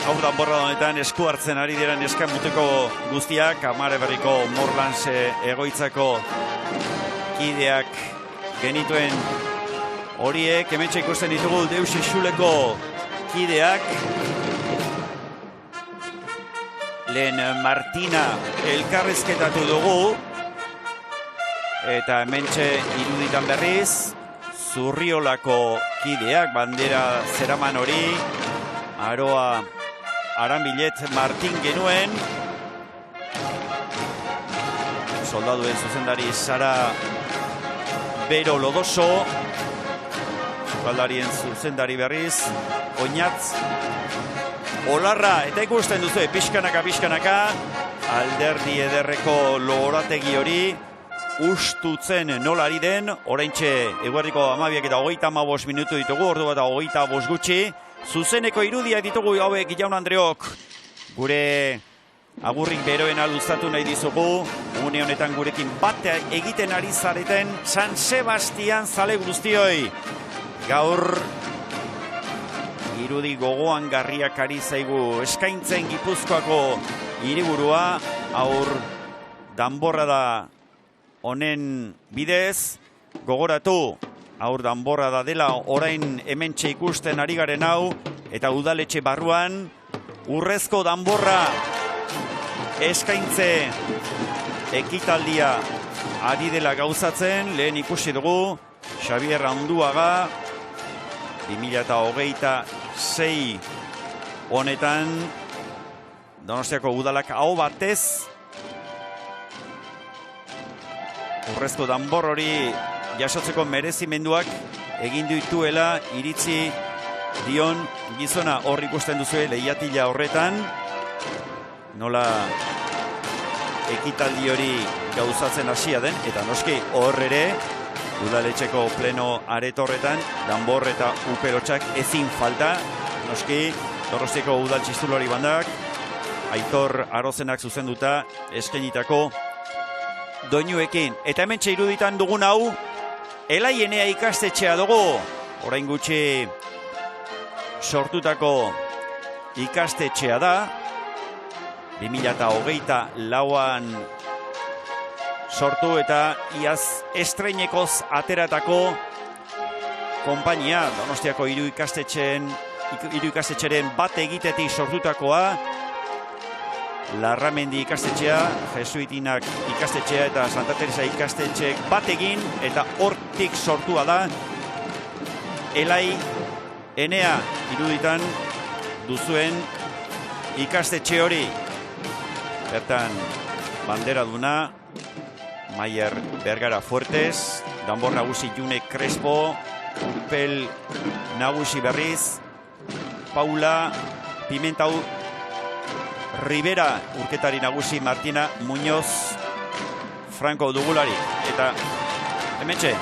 hau danborra honetan esku hartzen ari diren eskamuteko guztiak, Amare Berriko Morlans egoitzako kideak genituen horiek, hementxe ikusten ditugu Deus Ixuleko kideak. Lehen Martina elkarrizketatu dugu, eta hementxe iruditan berriz, Zurriolako kideak, bandera zeraman hori, Aroa Aranbilet Martin genuen, soldaduen zuzendari Sara Bero Lodoso, sukaldarien zuzendari berriz, Oñatz Olarra, eta ikusten duzu, pixkanaka, alderdi ederreko lorategi hori, ustutzen nola ari den, oraintxe eguerdiko 12 eta 35 minutu ditugu, ordu bat 25 gutxi, zuzeneko irudiak ditugu hauek Jaun Andreok, gure agurrik beroena luzatu nahi dizugu, une honetan gurekin bat egiten ari zareten San Sebastian zale guztioi. Gaur irudi gogoan garriak ari zaigu eskaintzen Gipuzkoako hiriburua, aur danborrada honen bidez, gogoratu, aur danborrada dela orain hementxe ikusten ari garen hau, eta udaletxe barruan, urrezko danborra eskaintze ekitaldia ari dela gauzatzen, lehen ikusi dugu, Xabier Anduaga, 2026 honetan, Donostiako udalak aho batez, urrezko danbor hori jasotzeko merezimenduak egin dituela iritzi dion gizona, hor ikusten duzue lehiatila horretan, nola ekitaldi hori gauzatzen hasia den, eta noski hor ere, udaletxeko pleno aretorretan, danbor eta uperotxak ezin falta, noski Donostiako udal txistulari bandak, Aitor Arozenak zuzenduta eskenitako doinuekin. Eta hementxe iruditan dugun hau, Elaienea ikastetxea dugu, orain gutxi sortutako ikastetxea da, 2024an sortu eta iaz estreinekoz ateratako konpainia, Donostiako hiru ikastetxeren bat egitetik sortutakoa, Larramendi ikastetxea, Jesuitinak ikastetxea eta Santa Teresa ikastetxeek bat egin eta hortik sortua da Elaienea iruditan duzuen ikastetxe hori. Bertan bandera duna, Maier Bergara Fuertes, danbor nagusi June Crespo, Upel nagusi berriz, Paula Pimentau Rivera, urketari nagusi Martina Muñoz Franco dugulari. Eta hementxe,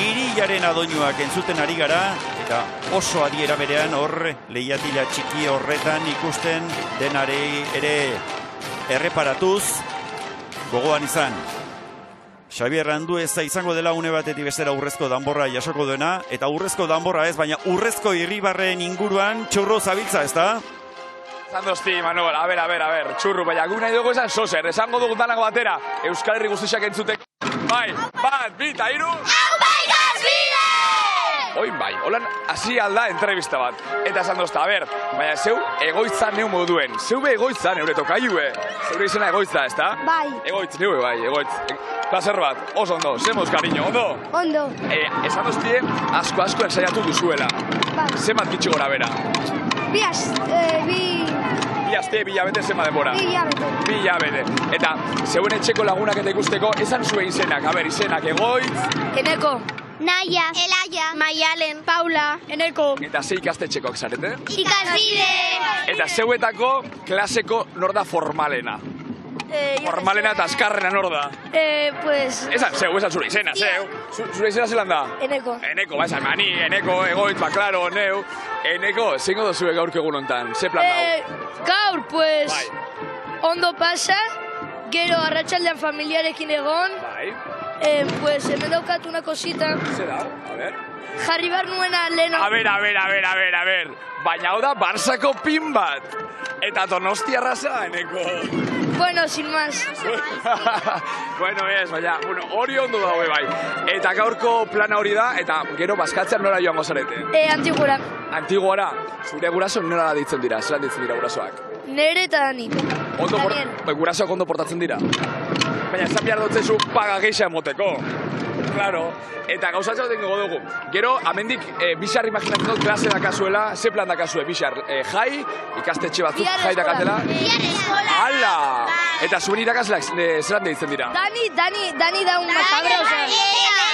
irilaren adoinuak entzuten ari gara, eta oso adiera berean hor lehiatila txiki horretan ikusten denari ere erreparatuz, gogoan izan. Xabier Andueza izango dela une batetik bestera urrezko danborra jasoko duena, eta urrezko danborra ez, baina urrezko irribarren inguruan txurro zabiltza, ez da? Zandosti, Manuel, a ver, txurru, baina gu nahi dugu esan sozer, esango dugu danak batera, Euskal Herri guztiak entzuteko. Bai, bat, bita, iru! Hau baikaz bide! Oin bai, holan hasi alda entrevista bat. Eta Zandosta, a ver, baina zeu egoitza neu moduen, zeube egoitza neure tokaiue, zeure izena egoitza, ez da? Bai. Egoitz, neue bai, egoitz. Plazer bat, oso ondo, zemoz, cariño, ondo? Ondo. Esandoztie, asko ensaiatu duzuela. Bai. Zemat gitxi gora bera? Bi aste, 2 hilabete zema denbora. 2 hilabete. 2 hilabete. Eta, zeuen etxeko lagunak eta ikusteko, esan zuen izenak. A ber, izenak, egoitz. Eneko. Naia. Elaia. Maialen. Paula. Eneko. Eta ze ikastetxekoak zarete? Ikasbide. Eta zeuetako klaseko nor da formalena? Formalena eta azkarrena nor da? Pues... Esan zure izena, zeu. Zure izena zelan da? Eneko. Eneko, ba, esan mani, Eneko, egoitz, ba, klaro, neu. Eneko, zingo dozue gaurko egun hontan, ze plan dau? Gaur, pues... Bai. Ondo pasa, gero arratsaldean familiarekin egon. Bai. Pues hemen daukat una cosita. Zer da? A ver. Jarri bar nuena leheno. A ver. Baina hau da, Barsako pin bat. Eta Donostiarra za, Eneko. Bueno, sin más. Bueno, baina, hori ondo daue bai. Eta gaurko plana hori da, eta gero bazkatzean nora joango zarete? Antigura. Antiguara, zure guraso nora ditzen dira, zelan ditzen dira gurasoak? Nere eta Dani. Gurasoak ondo portatzen dira. Baina, esan behar dutzezu paga geixa emoteko. Claro, eta gauzatza dut ingo dugu. Gero, amendik, Bixar imaginatzen dut klase dakazuela, ze plan dakazue, Bixar? Jai, ikastetxe batzuk, jai dakatela? Bihar eskola. Hala! Eta zuen irakasleak zelan deitzen dira? Dani da un macabro, o sea...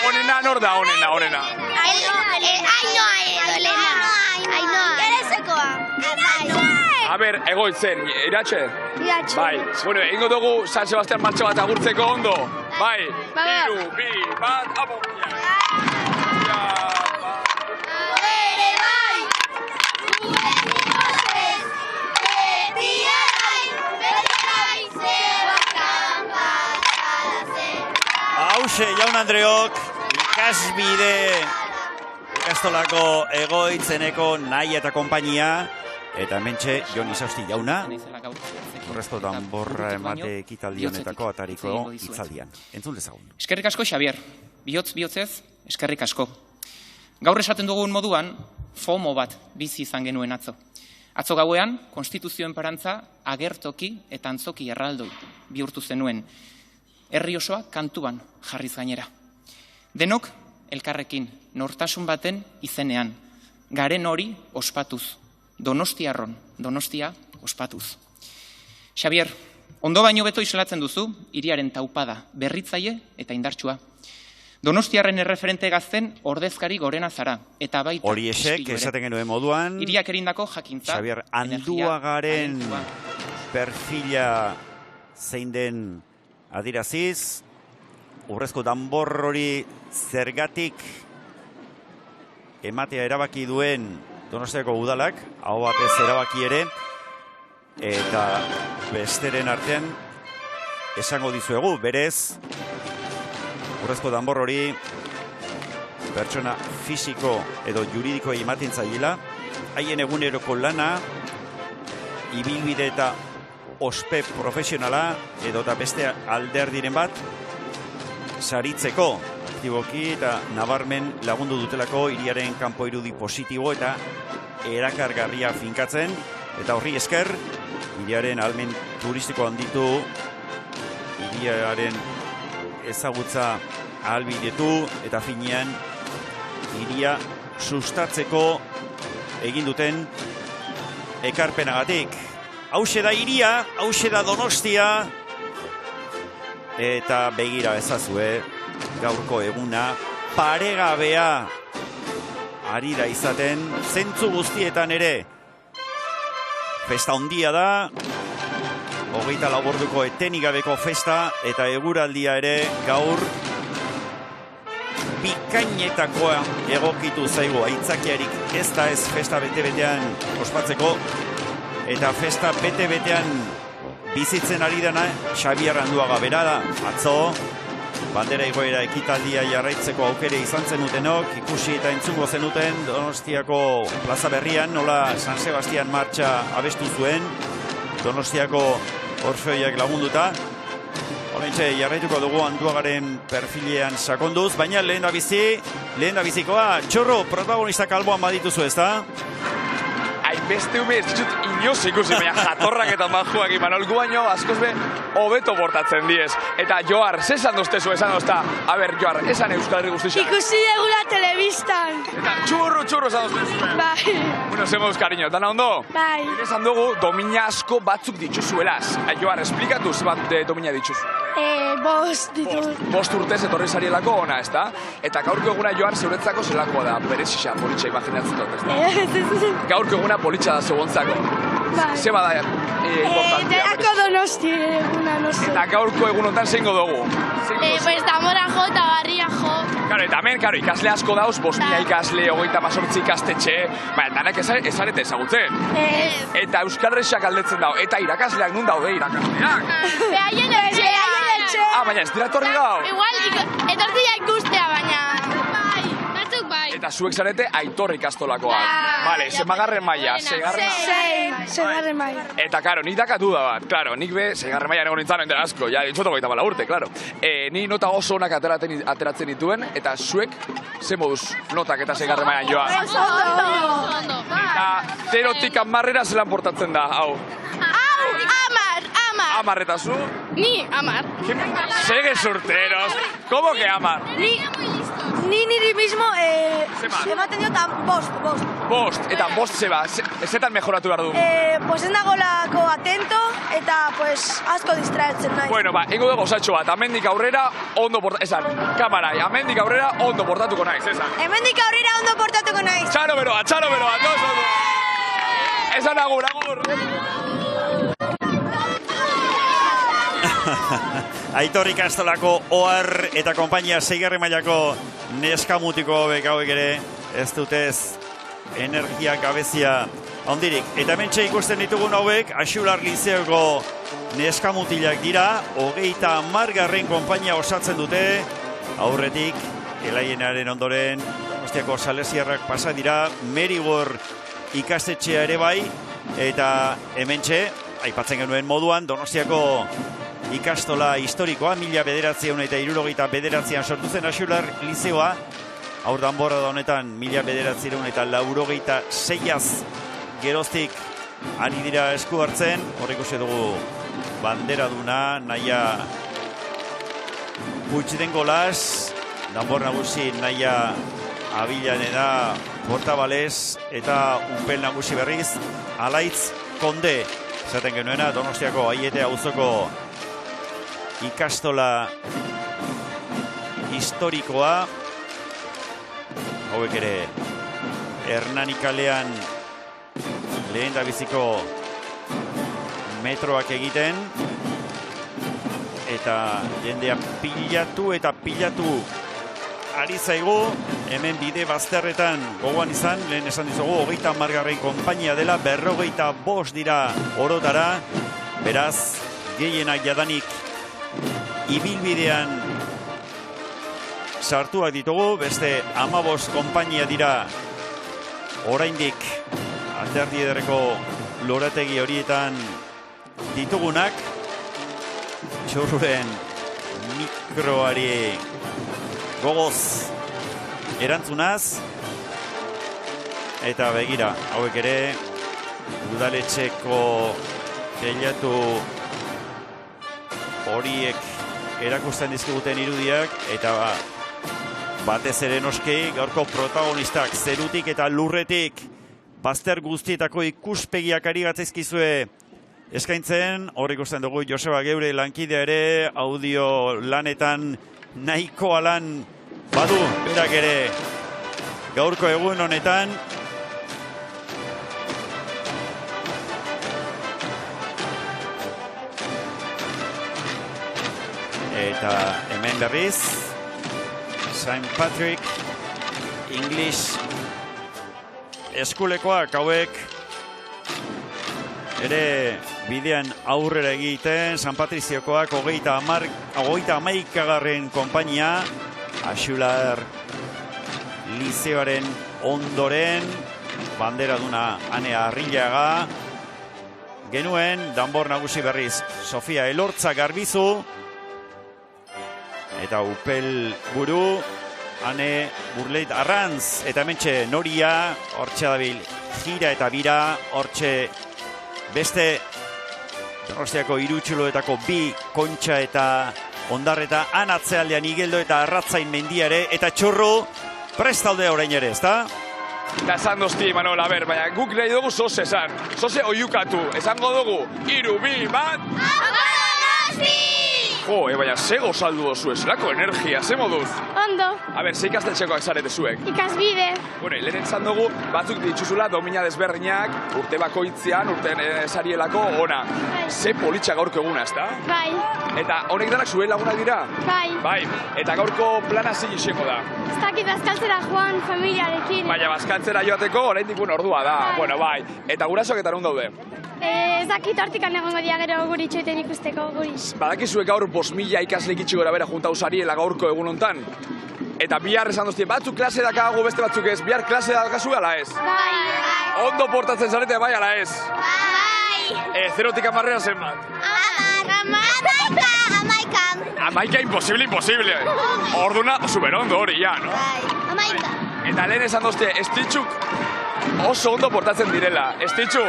Onena, nor da, onena? Ainoa edo, Lena. Ainoa. Gerezekoa. A ber, egoitzen, iratxe? Iratxe. Bai, bueno, ingo dugu San Sebastian martxa bat agurtzeko ondo. Bai, Bai. 3, 2, 1, abo! Hauxe, jaun Andreok, ikasbide ikastolako egoitzeneko nahi eta konpainia, eta hementxe Jon Izausti jauna, horrezko danborra emate ekitaldi honetako atariko hitzaldian. Entzun dezagun. Eskerrik asko, Xabier. Bihotzez, eskerrik asko. Gaur esaten dugun moduan, FOMO bat bizi izan genuen atzo. Atzo gauean, konstituzioen parantza agertoki eta antzoki erraldoi bihurtu zenuen. Herri osoa kantuan jarriz gainera. Denok, elkarrekin, nortasun baten izenean. Garen hori ospatuz. Donostiarron, Donostia ospatuz. Xabier, ondo baino beto islatzen duzu, hiriaren taupada, berritzaile eta indartsua. Donostiarren erreferente gazten ordezkari gorena zara, eta baita Horiexek, esaten genuen moduan, hiriak erindako jakintza, Xabier Anduagaren perfila zein den adiraziz, urrezko danbor hori zergatik ematea erabaki duen Donostiako udalak, hau batez erabaki ere, eta besteren artean esango dizuegu, berez, urrezko danbor hori pertsona fisiko edo juridiko ematen zaiela, haien eguneroko lana, ibilbide eta ospe profesionala, edo eta beste alderdiren bat, saritzeko, aktiboki eta nabarmen lagundu dutelako hiriaren kanpo irudi positibo eta erakargarria finkatzen, eta horri esker, hiriaren ahalmen turistiko handitu, hiriaren ezagutza ahalbidetu, eta finean, hiria sustatzeko egin duten ekarpenagatik. Hauxe da hiria, hauxe da Donostia, eta begira ezazue, gaurko eguna paregabea ari da izaten, zentzu guztietan ere. Festa handia da, 24 orduko etenik gabeko festa, eta eguraldia ere gaur bikainetakoa egokitu zaigu, aitzakiarik ez da ez festa bete-betean ospatzeko, eta festa bete-betean bizitzen ari dena Xabier Anduaga bera da. Atzo, bandera igoera ekitaldia jarraitzeko aukere izan zenutenok, ikusi eta entzungo zenuten Donostiako plaza berrian, nola San Sebastian martxa abestu zuen, Donostiako orfeoiak lagunduta. Horrentxe, jarraituko dugu Anduagaren perfilean sakonduz, baina lehen da bizikoa, Txorro, protagonistak alboan badituzu ez da? Beste ume ez ditut inoz ikusi, baina jatorrak eta majuak Imanol gu baino askoz be hobeto portatzen diez. Eta Joar, ze esan doztezu esan dozta? A ber, Joar, esan Euskal Herri guztixan. Ikusi degula telebistan. Eta txurro esan doztezu. Bai. Bueno, zemuz, cariño, dana ondo? Bai. Esan dugu, domina asko batzuk dituzuelaz. Joar, esplikatu ze bat domina dituzu. Bost ditut. Bost urtez etorri zarielako ona, ez da? Eta gaurko eguna joan zeuretzako zelakoa da, berezisa, politxa imaginatzen dut, ez da? Gaurko eguna politxa da zeuontzako. Ze bada importantia? Ako Donosti eguna, no sé. Eta gaurko egunotan zeingo dugu? Pues Damora jo eta Barria jo. Claro, eta hemen, ikasle asko dauz, 5.000 ikasle, 38 ikastetxe, danak ezarete ezagutzen. Eta Euskal Herriak galdetzen dago, eta irakasleak nun daude irakasleak? Behaien etxe. Baina ez dira etorri gau? Igual, etortzia ikustea, baina... Batzuk bai. Eta zuek zarete Aitor ikastolakoak. Vale, zenbagarren maila, Seigarren maila. Eta, karo, nik dakatu da bat, klaro, nik be, seigarren mailan egon nintzen, entera asko, ja, ditzoto gaita bala urte, klaro. Ni nota oso onak ateratzen dituen, eta zuek, ze moduz notak eta seigarren mailan joa. Ondo. Eta, 0-tik 10 zelan portatzen da, hau. Amar eta zu? Ni, 10. Segue sorteros. ¿Cómo que amar? Ni niri mismo, ematen diot bost. Bost, eta bost zeba, zetan mejoratu behar du? Pues ez nagolako atento, eta pues asko distraetzen nahi. Bueno, ingo dugu osatxo bat, amendik aurrera ondo portatuko, esan, kamara, amendik aurrera ondo portatuko naiz, esan. Hemendik aurrera ondo portatuko naiz. Txaro beroa, esan agur. Aitor ikastolako ohar eta konpainia 6. mailako neskamutiko hauek ere ez dutez energia gabezia handirik. Eta hementxe ikusten ditugun hauek Axular Lizeoko neskamutilak dira, 30. konpainia osatzen dute, aurretik Elaienaren ondoren Donostiako Salesiarrak pasa dira, Merigor ikastetxea ere bai, eta hementxe aipatzen genuen moduan Donostiako ikastola historikoa, 1969an sortu zen Axular Lizeoa, aur danborra da honetan 1986az geroztik ari dira esku hartzen, hor ikusi dugu banderaduna, Naia Puigdengolas, danbor nagusi Naia Abillaneda Portabalez, eta unpel nagusi berriz Alaitz Konde, zaten genuena Donostiako Aiete auzoko ikastola historikoa, hauek ere Hernani kalean lehen da biziko metroak egiten, eta jendea pilatu ari zaigu, hemen bide bazterretan gogoan izan, lehen esan dizugu, 30. konpainia dela, 45 dira orotara, beraz, gehienak jadanik ibilbidean sartuak ditugu, beste 15 konpainia dira oraindik alderdi ederreko lorategi horietan ditugunak, txurruren mikroari gogoz erantzunaz, eta begira, hauek ere udaletxeko teilatu horiek erakusten dizkiguten irudiak, eta batez ere noski gaurko protagonistak zerutik eta lurretik bazter guztietako ikuspegiak ari gatzaizkizue eskaintzen. Hor ikusten dugu Joseba geure lankidea ere audio lanetan nahikoa lan badu berak ere gaurko egun honetan. Eta hemen berriz, St. Patrick English eskulekoak hauek ere bidean aurrera egiten, San Patriziokoak 30. konpainia, Axular Lizeoaren ondoren, banderaduna Ane Arrillaga, genuen, danbor nagusi berriz, Sofia Elortza Garbizu, eta upel buru, Ane Burleit Arranz, eta hementxe Noria, hortxe dabil jira eta bira, hortxe beste Donostiako irutxuloetako bi Kontxa eta Ondarreta, anatzealdean Igeldo eta Arratzain mendiare, eta Txorro prestaude orain ere, ezta? Eta esan dozti, Manol, a ber, baina guk nahi dugu zoze esan, zoze oiukatu, esango dugu, 3, 2, 1... Jo, baina ze gozaldu dozu zelako energia, ze moduz? Ondo. A ber, ze ikastetxekoak zarete zuek? Ikasbide. Bueno, lehen entzan dugu, batzuk dituzula domina desberdinak, urte bakoitzean, urte sarielako ona. Ze politxa gaurko eguna, ezta? Bai. Eta honek danak zuen lagunak dira? Bai. Bai, eta gaurko plana zein izango da? Ez dakit bazkaltzera joan familiarekin. Baina bazkaltzera joateko, oraindik ordua da. Bai. Bueno, bai. Eta gurasoak eta non daude? Ez dakit hortikan egongo dia gero guri itxoiten ikusteko guriz. Badakizuek gaur 5.000 ikasle itxi gora bera juntau zariela gaurko egun hontan. Eta bihar esan doztien, batzuk klase dakago beste batzuk ez, bihar klase dakazu ala ez? Bai. Ondo portatzen zarete bai ala ez? Bai. Zerotik amarrera zenbat? Amaika imposible. Orduna, superondo hori, ja, no? Amaika. Eta lehen esan dozte, estitxuk oso ondo portatzen direla. Estitxu,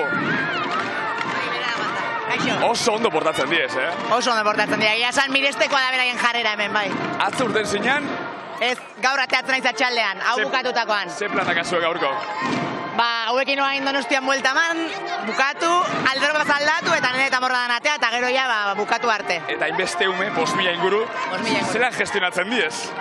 oso ondo portatzen diez, eh? Oso ondo portatzen dira. Ia san mirestekoa da beraien jarrera hemen, bai. Atzo urten zinean? Ez, gaur ateatzen naiz atxaldean, hau bukatutakoan. Ze planak azue gaurko? Hauekin oain Donostian buelta man, bukatu, aldero bat aldatu eta nire eta morradan atea, eta gero ja bukatu arte. Eta inbeste ume, 5.000 inguru, zelan gestionatzen diez?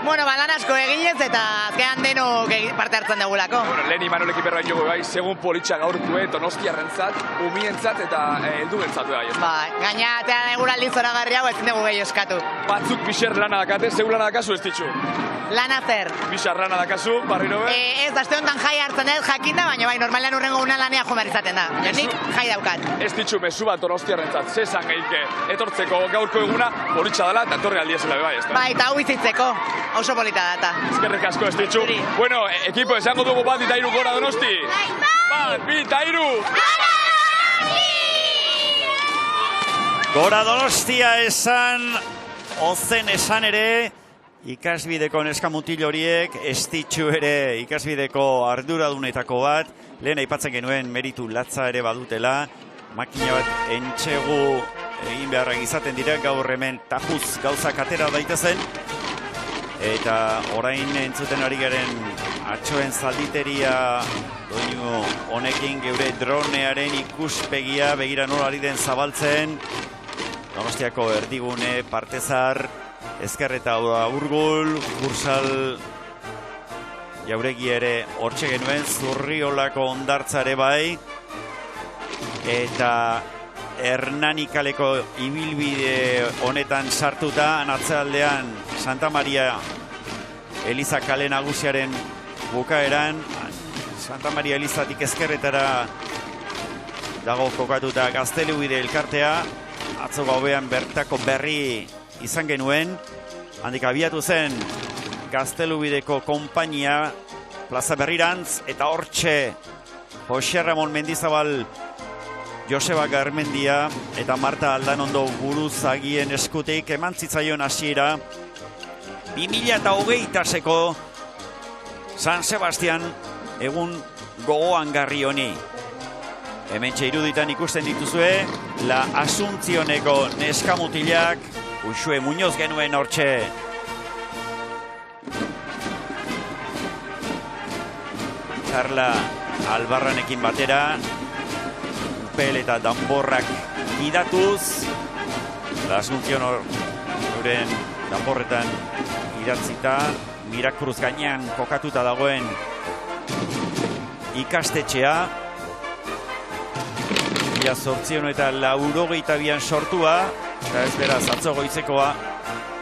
Bueno, lan asko eginez eta azkenan denok parte hartzen dugulako. Bueno, lehen Imanolekin berbain jogu bai, segun politxa gaurkue, Donostiarrentzat, umientzat eta helduentzat bai. Ba, gaina atean eguraldi zoragarri hau ezin dugu gehi eskatu. Batzuk bixer lana dakate, zeu lana dakazu ez ditxu? Lana zer? Bixar lana dakazu, barriro be? Ez, aste honetan jai hartzen ez jakinda, baina bai, normalean urrengo una lanea jomar izaten da. Nik jai daukat. Ez ditxu mezu bat Donostiarrentzat, zezan gehike etortzeko gaurko eguna, politxa dela eta etorri aldiezela bai, ez da? Bai, eta hau bizitzeko. Oso polita data. Eskerrik asko ez ditxu. Bueno, ekipo, esango dugu bat eta iru gora Donosti. Bat, bi eta iru. Gora Donostia esan, ozen esan ere, ikasbideko neskamutil horiek, ez ditxu ere ikasbideko arduradunetako bat, lehen aipatzen genuen meritu latza ere badutela, makina bat entxegu egin beharrak izaten dira, gaur hemen tajuz gauzak atera daitezen, eta orain entzuten ari garen atxoen zalditeria doinu honekin geure dronearen ikuspegia begira nola ari den zabaltzen. Donostiako erdigune, Partezar, Ezker eta Urgul, Gursal jauregi ere hortxe genuen, Zurriolako ondartzare bai, eta Hernanikaleko ibilbide honetan sartuta, atzealdean Santa Maria Eliza kale nagusiaren bukaeran, Santa Maria Elizatik ezkerretara dago kokatuta Gaztelubide elkartea, atzo gauean bertako berri izan genuen, handik abiatu zen Gaztelubideko konpainia plaza berrirantz, eta hortxe Jose Ramon Mendizabal, Joseba Garmendia eta Marta Aldanondo buruzagien eskutik eman zitzaion hasiera 2028ko San Sebastian egun gogoangarri honi. Hementxe iruditan ikusten dituzue, La Asuntzioneko neskamutilak, Uxue Muñoz genuen hortxe. Carla Albarranekin batera, Upel eta danborrak idatuz, La Asunción euren danborretan idatzita, Mirakruz gainean kokatuta dagoen ikastetxea, 1882an sortua, eta ez beraz atzo goizekoa,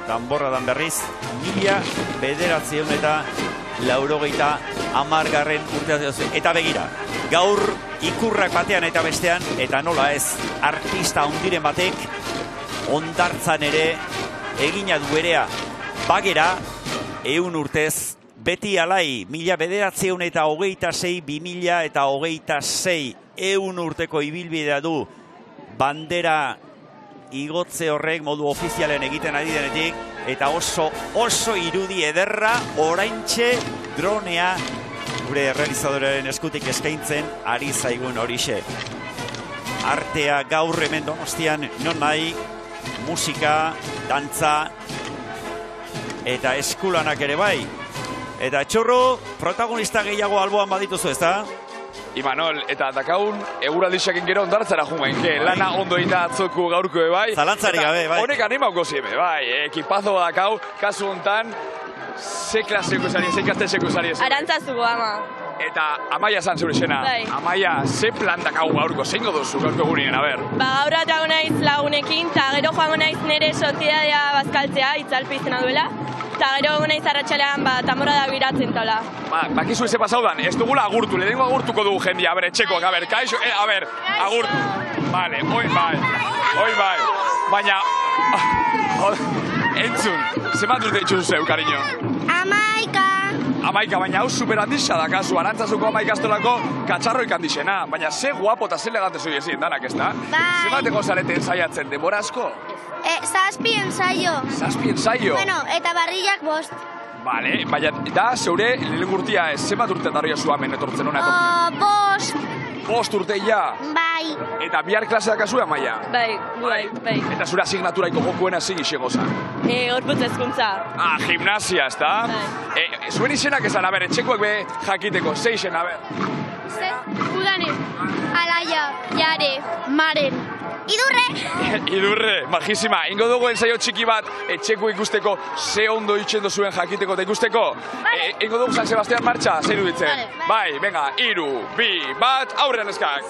danborra dan berriz, 1980 urtea. Eta begira, gaur ikurrak batean eta bestean, eta nola ez, artista hundiren batek, ondartzan ere, egina duerea, bagera, 100 urtez, beti alai, 1926-2026, 100 urteko ibilbidea du, bandera igotze horrek modu ofizialen egiten ari denetik, eta oso irudi ederra, oraintxe dronea gure realizadorearen eskutik eskaintzen ari zaigun horixe. Artea gaur hemen Donostian non nahi, musika, dantza, eta eskulanak ere bai. Eta txurru, protagonista gehiago alboan badituzu, ez da? Imanol, eta dakaun eguraldisakin gero ondartzara jungen, lana ondo egin da atzoko gaurko bai. Zalantzari gabe, bai. Honek animauko zieme, bai, ekipazo dakau, kasu hontan, ze klaseko zari, ze ikastetxeko zari. Arantzazuko ama. Eta Amaia zan zure izena. Bai. Amaia, ze plan dakau gaurko, zeingo duzu gaurko egunien, a ber? Gaur atago naiz lagunekin, eta gero joango naiz nire soziedadea bazkaltzea, itzalpe izena duela. Eta gero naiz arratsalean tamborra da biratzen tala. Bakizu eze pasaudan, ez dugula agurtu, lehenengo agurtuko dugu jendia, a ber, etxekoak, a ber, kaixo, a ber, agurtu. Vale, oi bai. Baina, entzun, zemat urte itxuzu zeu, kariño? Amaika, baina hau superhandisa da kasu, Arantzazuko amaikastolako katxarroik handixena. Baina ze guapo eta ze elegante zoi ezin danak, ez da? Bai. Zemateko zareten ensaiatzen, denbora asko? 7 ensaio. 7 ensaio? Bueno, eta barrillak 5. Vale, baina da, zeure, lehen urtia, zemat urte darria zuamen etortzen hona etortzen? 5 urte ja? Bai. Eta bihar klaseak azue, Amaia? Bai. Eta zure asignaturaiko jokuena zin izango zan? Gorputz hezkuntza. Gimnasia, ez da? Zuen izenak esan, a ber, etxekoek be jakiteko, ze izen, a ber? Udane. Alaia. Jare. Maren. Idurre, majísima. Ingo dugu ensaio txiki bat etxeko ikusteko ze ondo itxendo zuen jakiteko eta ikusteko. Ingo dugu San Sebastián martxa, zein duditzen? Bai, venga, 3, 2, 1, aurrean eskak.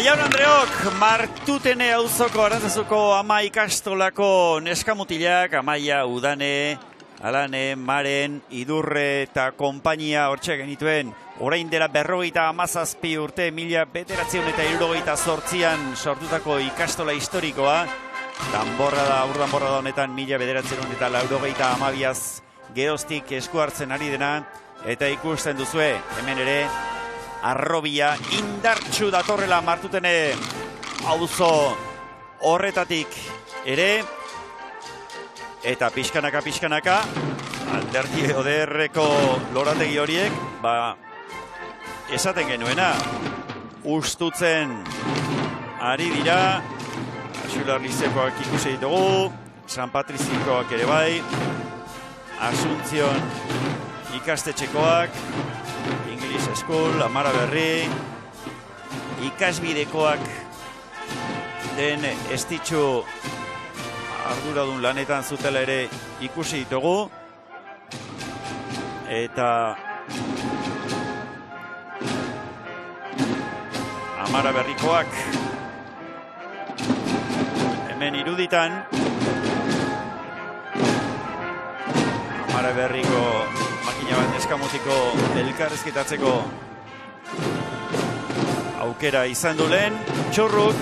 Jaun Andreok, Martutene auzoko Arantzazuko ama ikastolako neskamutilak, Amaia, Udane, Alane, Maren, Idurre eta konpainia hortxe genituen. Orain dela 57 urte, 1978an sortutako ikastola historikoa. Urdanborra da honetan 1982az geroztik esku hartzen ari dena. Eta ikusten duzue, hemen ere, arrobia indartsu datorrela Martutene auzo horretatik ere. Eta pixkanaka, alderdi ODR-ko lorategi horiek, esaten genuena, ustutzen ari dira, Axular Lizekoak ikusi ditugu, San Patrizikoak ere bai, Asuntzion ikastetxekoak, English School, Amara Berri, ikasbidekoak den estitxu arduradun lanetan zutela ere ikusi ditugu. Eta Amara Berrikoak hemen iruditan. Amara Berriko makina bat eskamutiko elkarrezketatzeko aukera izan du lehen. Txurruk.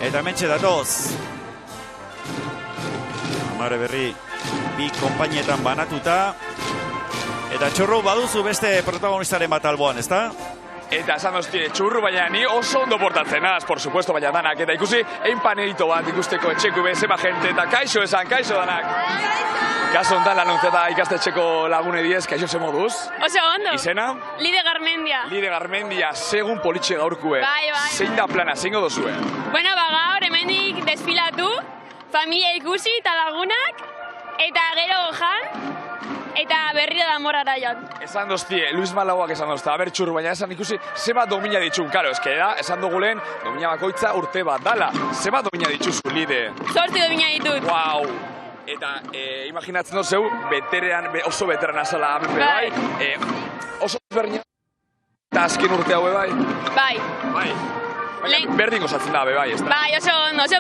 Eta mentxe datoz. Amara Berri bi konpainietan banatuta. Eta Txurru baduzu beste protagonistaren bat alboan, ezta? Eta esan dozti, Txurru, baina ni oso ondo portatzenaz, por supuesto, baina danak. Eta ikusi, ein panerito bat ikusteko etxeko bezema gente, eta kaixo esan, kaixo danak. Kaso ondan lanuntzeta ikastetxeko lagune diez, kaixo ze moduz? Oso ondo. Izena? Lide Garmendia. Lide Garmendia, segun politxe gaurkue. Bai. Zein da plana, zein godozue? Bueno, gaur hemendik desfilatu, familia ikusi eta lagunak, eta gero jan, eta berriro da morara jan. Esan doztie, Luis Malauak esan dozta, aber Txurru, baina esan ikusi, zema domina ditxun, karo, eske da, esan dugulen, domina bakoitza urte bat dala. Zema domina ditxuzu, Lide? 8 domina ditut. Wow! Eta imaginatzen dut zeu, oso veteran azala hemen bai. Oso ezberdina eta azken urte haue bai? Bai. Baina berdin gozatzen da, bai, ez da? Bai, oso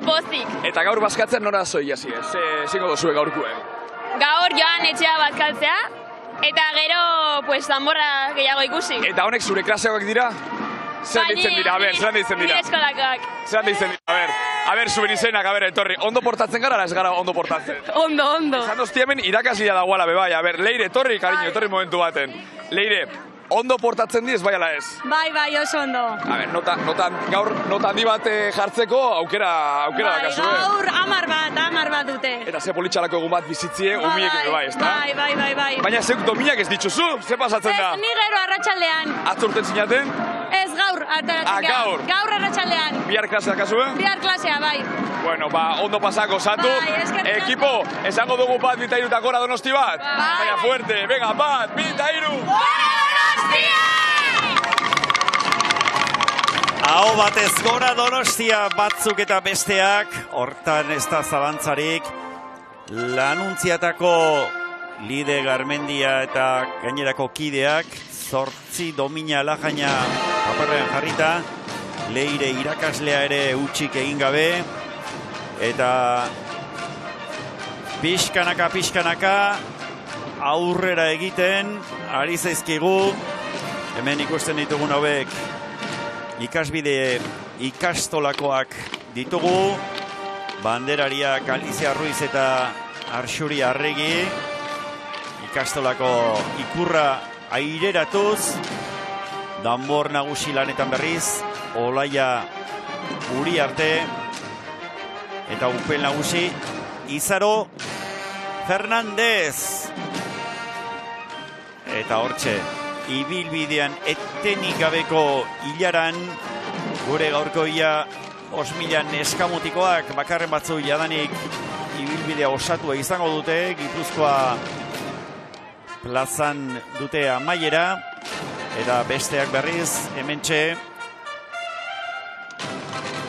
pozik. Eta gaur bazkatzen nora zoi jasi, zingo dozue gaurkue? Gaur joan etxea bazkaltzea, eta gero, danborra gehiago ikusi. Eta honek zure klaseagoak dira? Zeran ditzen dira, zeran ditzen dira? Nire eskolakoak. Zeran ditzen dira, zuen izenak, etorri. Ondo portatzen gara, ez gara ondo portatzen? Ondo. Esan dozti hemen irakaslia dagoala, bai, Leire, etorri, kariño, etorri momentu baten. Leire, ondo portatzen diez, bai ala ez? Bai, oso ondo. A ber, gaur nota handi bat jartzeko aukera dakazu, Gaur 10 bat dute. Eta ze politxalako egun bat bizitzie, umiekin bai, ez da? Bai. Baina zeuk dominak ez dituzu, ze pasatzen da? Ez, ni gero arratsaldean. Atzurten zinaten? Ez, gaur. Gaur? Gaur arratsaldean. Bihar klasea dakazue? Bihar klasea, bai. Bueno, ondo pasako zatu. Ekipo, esango dugu bat, 2 eta 3 gora Donosti bat? Baina fuerte, venga, bat, 2 eta 3. Donostia! Aho batez gora Donostia batzuk eta besteak, hortan ez da zalantzarik, Lanuntziatako Lide Garmendia eta gainerako kideak, 8 domina lajaina paperrean jarrita, Leire irakaslea ere utxik egin gabe, eta pixkanaka aurrera egiten, ari zaizkigu, hemen ikusten ditugun hauek, ikasbide ikastolakoak ditugu, banderariak Alicia Ruiz eta Arxuri Arregi, ikastolako ikurra aireratuz, danbor nagusi lanetan berriz, Olaia Uriarte, eta upel nagusi, Izaro Fernandez. Eta hortxe, ibilbidean etenik gabeko hilaran, gure gaurko ia 5.000 eskamotikoak bakarren batzu jadanik ibilbidea osatua izango dute, Gipuzkoa plazan dute amaiera, eta besteak berriz, hementxe,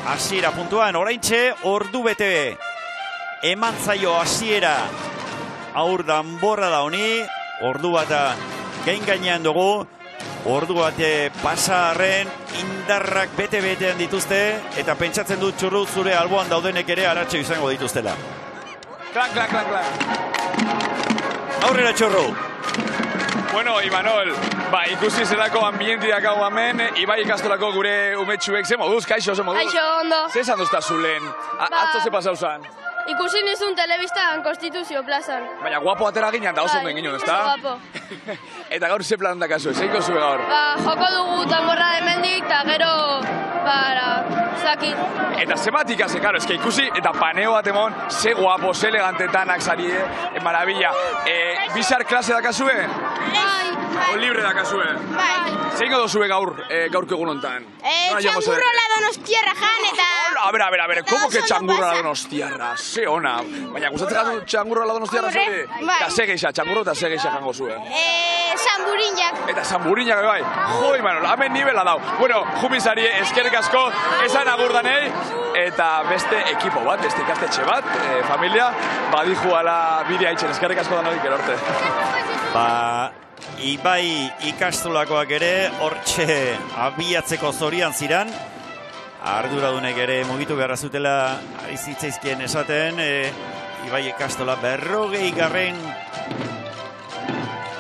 hasiera puntuan, oraintxe, ordu bete, eman zaio hasiera, aur danborra da honi, ordu bata gainean dugu, ordu bate pasarren indarrak bete-betean dituzte, eta pentsatzen dut Txurru zure alboan daudenek ere aratxe izango dituztela. Klan. Aurrera Txurru! Bueno, Imanol, ikusi zelako ambientiak hau hemen, Ibai ikastolako gure umetxuek, ze moduz, kaixo, ze moduz? Kaixo, ondo. Ze esan duzta zulen? Atzo ze pasau zan? Ikusi nizun telebistan Konstituzio plazan. Baina guapo atera ginen da oso onden ginen, ezta? Guapo. Eta gaur ze plan dakazu, zeiko zue gaur? Joko dugu Danborra de Mendik, eta gero, zakit. Eta zemat ikase, karo, eske ikusi, eta paneo bat emon, ze guapo, ze elegantetanak zarie, marabila. Bizar klase dakazue? O libre dakazue? Bai. Zeingo dozue gaurko egun hontan? Txangurrola Donostiarra jan eta... A ver, ¿cómo que txangurrola Donostiarra? Ze ona. Baina, gustatzen gatu txangurrola Donostiarra zure? Eta ze geixa, txangurro eta ze geixa jango zue? Zamburinak. Eta zamburinak bai. Jo, Imanol, hemen nivela dau. Bueno, jumizari eskerrik asko, esan agurdanei, eta beste ekipo bat, beste ikastetxe bat, familia, badihu ala bide haitzen, eskerrik asko danodik erorte. Ibai ikastolakoak ere, hortxe abiatzeko zorian ziran, arduradunek ere mugitu beharra zutela ari zitzaizkien esaten, Ibai ikastola 40.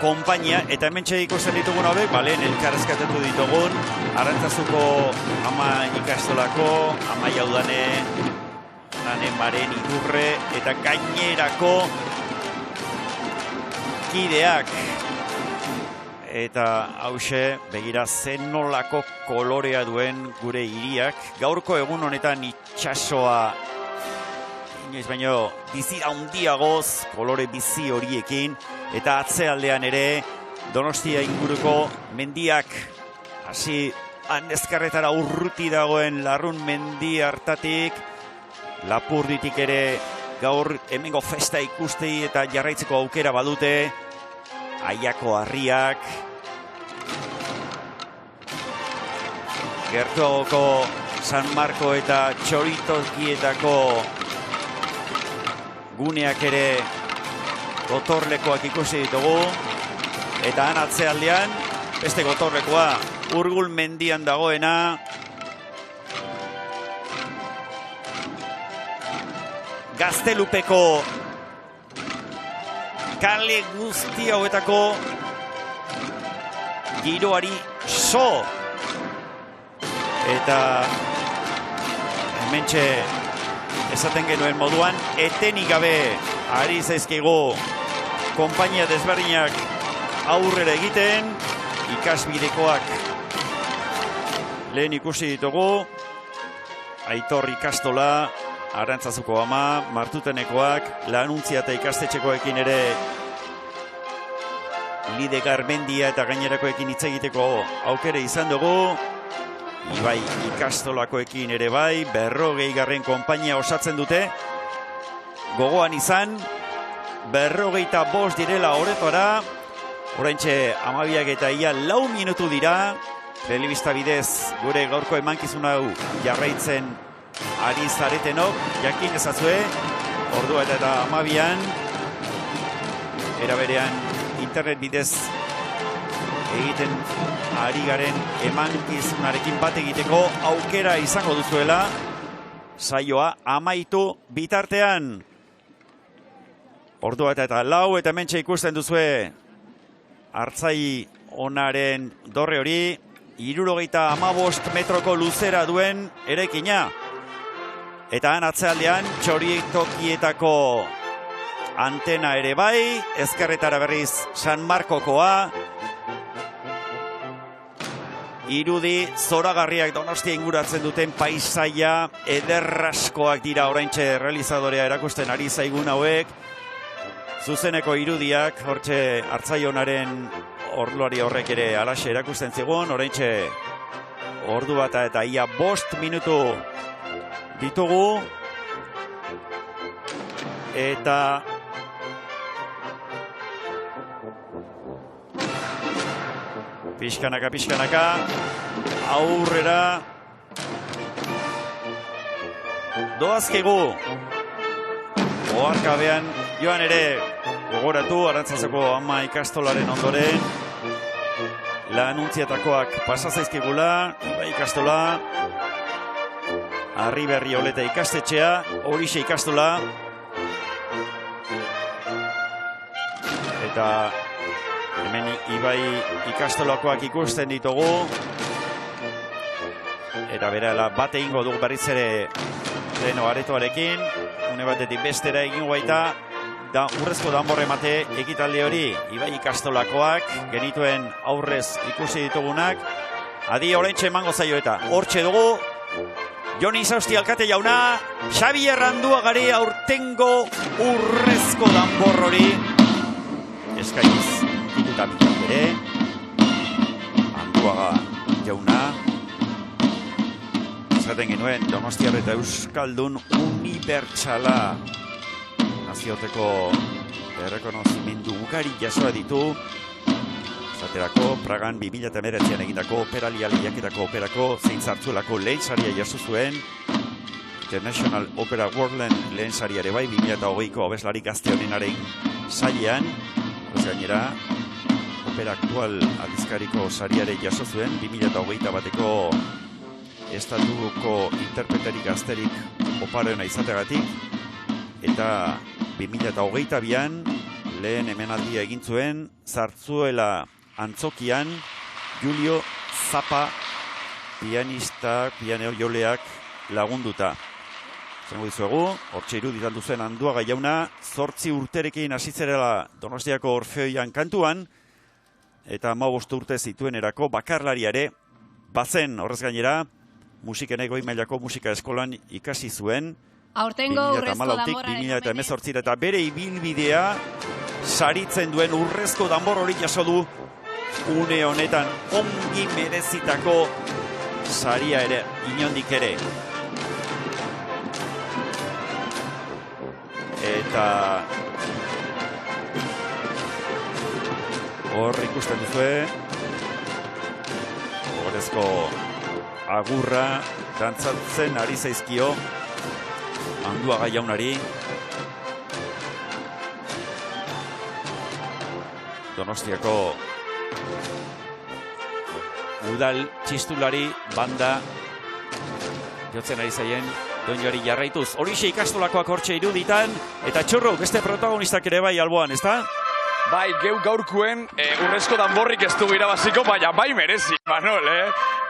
konpainia, eta hemen ikusten ditugun hauek, lehen elkarrezkatatu ditugun, Arantzazuko ama ikastolako, Amaia Udane, Nane Maren Idurre, eta gainerako kideak. Eta hause, begira zenolako kolorea duen gure hiriak. Gaurko egun honetan itxasoa, inoiz baino, bizi handiagoz, kolore bizi horiekin. Eta atzealdean ere, Donostia inguruko mendiak, hasi Andezkarretara urruti dagoen Larrun mendi hartatik, Lapurditik ere gaur hemengo festa ikustei eta jarraitzeko aukera badute, Aiako harriak, gertuagoko San Marko eta Txoritokietako guneak ere gotorlekoak ikusi ditugu, eta han atzealdean, beste gotorlekoa, Urgul mendian dagoena, Gaztelupeko kale guzti hauetako giroari so. Eta hementxe esaten genuen moduan, etenik gabe ari zaizkigu konpainia desberdinak aurrera egiten, ikasbidekoak lehen ikusi ditugu. Aitor ikastola, Arantzazuko ama, Martutenekoak, Lanuntziata ikastetxekoekin ere Lide Garmendia eta gainerakoekin hitz egiteko aukere izan dugu. Ibai ikastolakoekin ere bai, 40. konpainia osatzen dute. Gogoan izan, 45 direla horretora. Oraintxe 12 eta ia 4 minutu dira. Telebista bidez gure gaurko emankizun hau jarraitzen ari zaretenok, jakin ezazue, ordua eta 12an, era berean internet bidez egiten ari garen emankizunarekin bat egiteko aukera izango duzuela, saioa amaitu bitartean. Ordua eta 4 eta hementxe ikusten duzue Artzai onaren dorre hori, 75 metroko luzera duen eraikina. Eta han atzealdean Txoritokietako antena ere bai, ezkerretara berriz San Markokoa. Irudi zoragarriak Donostia inguratzen duten paisaia ederraskoak dira oraintxe realizadorea erakusten ari zaigun hauek. Zuzeneko irudiak, hortxe Artzaionaren orduari horrek ere alaxe erakusten zigun, oraintxe ordu bata eta ia 5 minutu ditugu. Eta pixkanaka, aurrera doazkegu. Oharkabean joan ere gogoratu, Arantzazeko ama ikastolaren ondoren, Lanuntziatakoak pasazaizkigula, Ibai ikastola, Arriberri Oleta ikastetxea, Horixe ikastola, eta hemen Ibai ikastolakoak ikusten ditugu, eta berala bat egingo dugu berriz ere pleno aretoarekin, une batetik bestera egingo baita, da urrezko danborre emate ekitaldi hori Ibai ikastolakoak, genituen aurrez ikusi ditugunak, adi oraintxe emango zaio eta hortxe dugu, Joni Izausti alkate jauna, Xabi Erranduagari aurtengo urrezko danbor hori eskainiz dituta bitak ere, Anduaga jauna, esaten genuen Donostiar eta Euskaldun unibertsala, nazioteko errekonozimendu ugari jasoa ditu, esaterako Pragan 2019an egindako operalia lehiaketako operako zein zartzuelako lehen saria jaso zuen, International Opera Worldland lehen saria ere bai 2020ko abeslari gazte honenaren sailean, gainera opera aktual aldizkariko sariare jaso zuen 2021ko estatuko interpretari gazterik oparoena izategatik, eta 2022an lehen hemenaldia egin zuen Zartzuela antzokian Julio Zapa pianista, pianojoleak lagunduta. Zango dizuegu, hortxe iruditan duzen Anduaga jauna, 8 urterekin hasitzerela Donostiako Orfeoian kantuan, eta 15 urte zituen erako bakarlariare bazen, horrez gainera, musiken goi mailako musika eskolan ikasi zuen, aurtengo urrezko danborraren 2018 eta bere ibilbidea saritzen duen urrezko danbor hori jaso du une honetan ongi merezitako saria ere, inondik ere. Eta hor ikusten duzue horrezko agurra dantzatzen ari zaizkio Anduaga jaunari. Donostiako udal txistulari banda jotzen ari zaien doinuari jarraituz. Horixe ikastolakoak hortxe iruditan, eta txorro, beste protagonistak ere bai alboan, ezta? Bai, geu gaurkuen urrezko danborrik ez dugu irabaziko, baina bai merezi, Manol,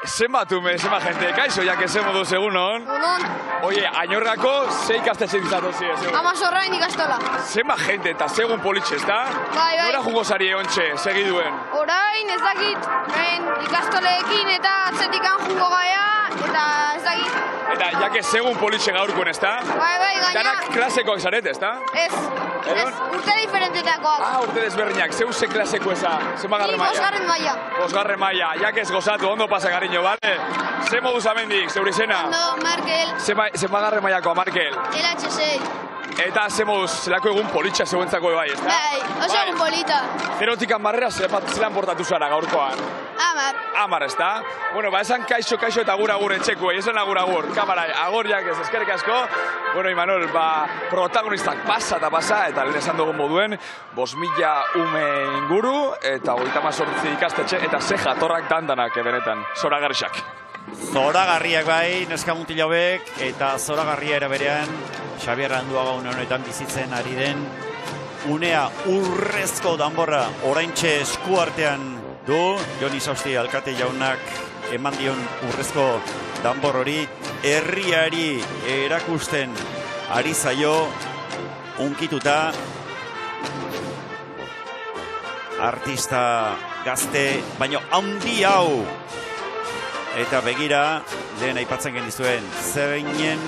zenbat ume, zenbat jente, kaixo, jak eze moduz egunon. Egunon. Oie, Añorgako ze ikastetxe dizatozi ez? Amazorrain ikastola. Zenbat jente eta segun politxe, ez da? Bai. Nora jungo zari egontxe, segiduen? Orain ez dakit, ikastoleekin eta atzetikan jungo gaia, eta ez dakit. Eta jake segun politxe gaurkuen, ez da? Bai, gaina. Danak klasekoak zaret, ez da? Ez, urte diferentetakoak. Urte desberdinak, zeu ze klaseko eza? Zenbagarren maia? Bosgarren maia. Bosgarren maia, jakez gozatu, ondo pasa gariño, bale? Ze moduz amendik, zeure izena? Ondo, Markel. Zenbagarren maiakoa, Markel? LH6. Eta ze moduz, zelako egun politxa zeuentzako bai, ez da? Bai, oso egun polita. Zerotikan barrera, zelan portatu zara gaurkoan? 10, ez da? Bueno, esan kaixo eta agur etxeko, esan agur, kamara, agor jakez, eskerrik asko. Bueno, Imanol, protagonistak pasa, eta lehen esan dugun moduen, 5.000 ume inguru, eta 38 ikastetxe, eta ze jatorrak dandanak, benetan, zoragarriak. Zoragarriak bai, neska mutila hauek, eta zoragarria era berean, Xabier Anduaga une honetan bizitzen ari den, unea urrezko danborra oraintxe eskuartean du, Jon Isausti alkate jaunak eman dion urrezko danbor hori, herriari erakusten ari zaio, unkituta, artista gazte, baino handi hau, eta begira, lehen aipatzen gendizuen, zeinen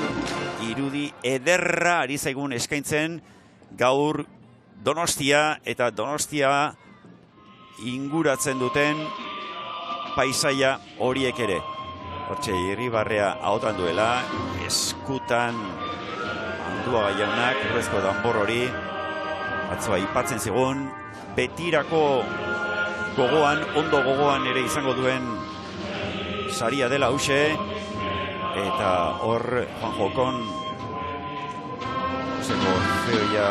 irudi ederra ari zaigun eskaintzen gaur Donostia eta Donostia inguratzen duten paisaia horiek ere. Hortxe, Irribarrea ahotan duela, eskutan Anduaga jaunak, urrezko danbor hori, atzoa aipatzen zigun, betirako gogoan, ondo gogoan ere izango duen saria dela hause, eta hor Juan Jokon Orfeoia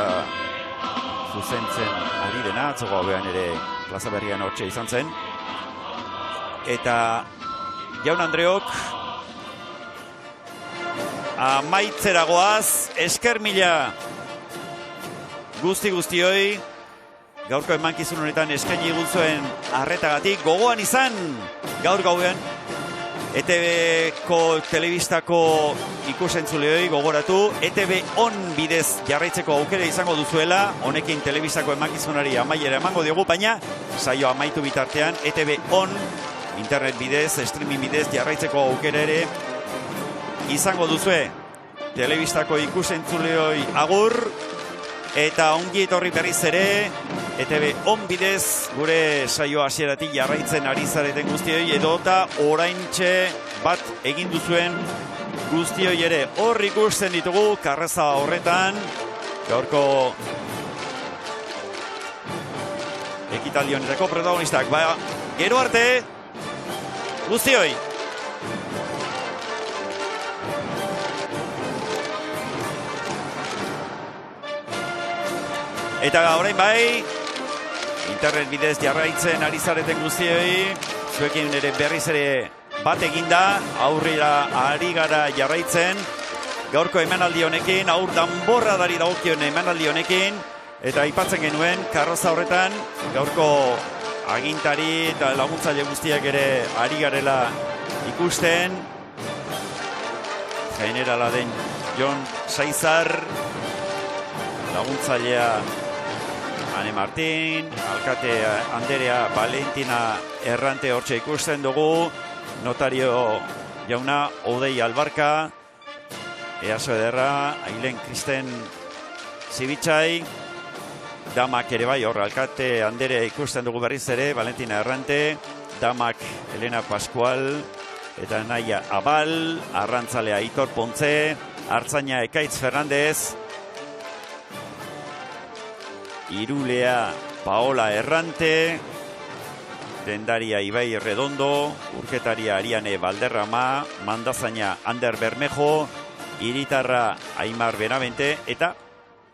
zuzentzen ari dena, atzogo hauean ere Plaza Berrian hortxe izan zen. Eta Jaun Andreok amaitzeragoaz, esker mila guztioi, gaurko emankizun honetan eskaini guztuen arretagatik, gogoan izan gaur gauean, ETV-ko telebistako ikusentzuleoi gogoratu, ETV on bidez jarraitzeko aukera izango duzuela, honekin telebistako emankizunari amaiera emango diogu, baina saio amaitu bitartean, ETV on, internet bidez, streaming bidez jarraitzeko aukera ere izango duzue. Telebistako ikusentzuleoi agur, eta ongi etorri berriz ere, ETV on bidez gure saio hasieratik jarraitzen ari zareten guztioi, edota oraintxe bat egin duzuen guztioi ere. Hor ikusten ditugu karreza horretan, gaurko ekitaldi honetako protagonistak. Gero arte, guztioi! Eta orain bai, internet bidez jarraitzen ari zareten guztioi, zuekin ere berriz ere bat eginda, aurrera ari gara jarraitzen, gaurko emanaldi honekin, aur danborradari dagokion emanaldi honekin, eta aipatzen genuen, karroza horretan, gaurko agintari eta laguntzaile guztiak ere ari garela ikusten, generala den Jon Saizar, laguntzailea Ane Martin, alkate Anderea Valentina Errante hortxe ikusten dugu, notario jauna Odei Albarka, Easo Ederra, Ailen Kristen Zibitxai, damak ere bai hor, alkate Anderea ikusten dugu berriz ere, Valentina Errante, damak Elena Pascual, eta Naia Abal, arrantzalea Aitor Pontze, artzaina Ekaitz Fernandez, irulea Paola Errante, dendaria Ibai Redondo, urketaria Ariane Valderrama, mandazaina Ander Bermejo, iritarra Aimar Benavente, eta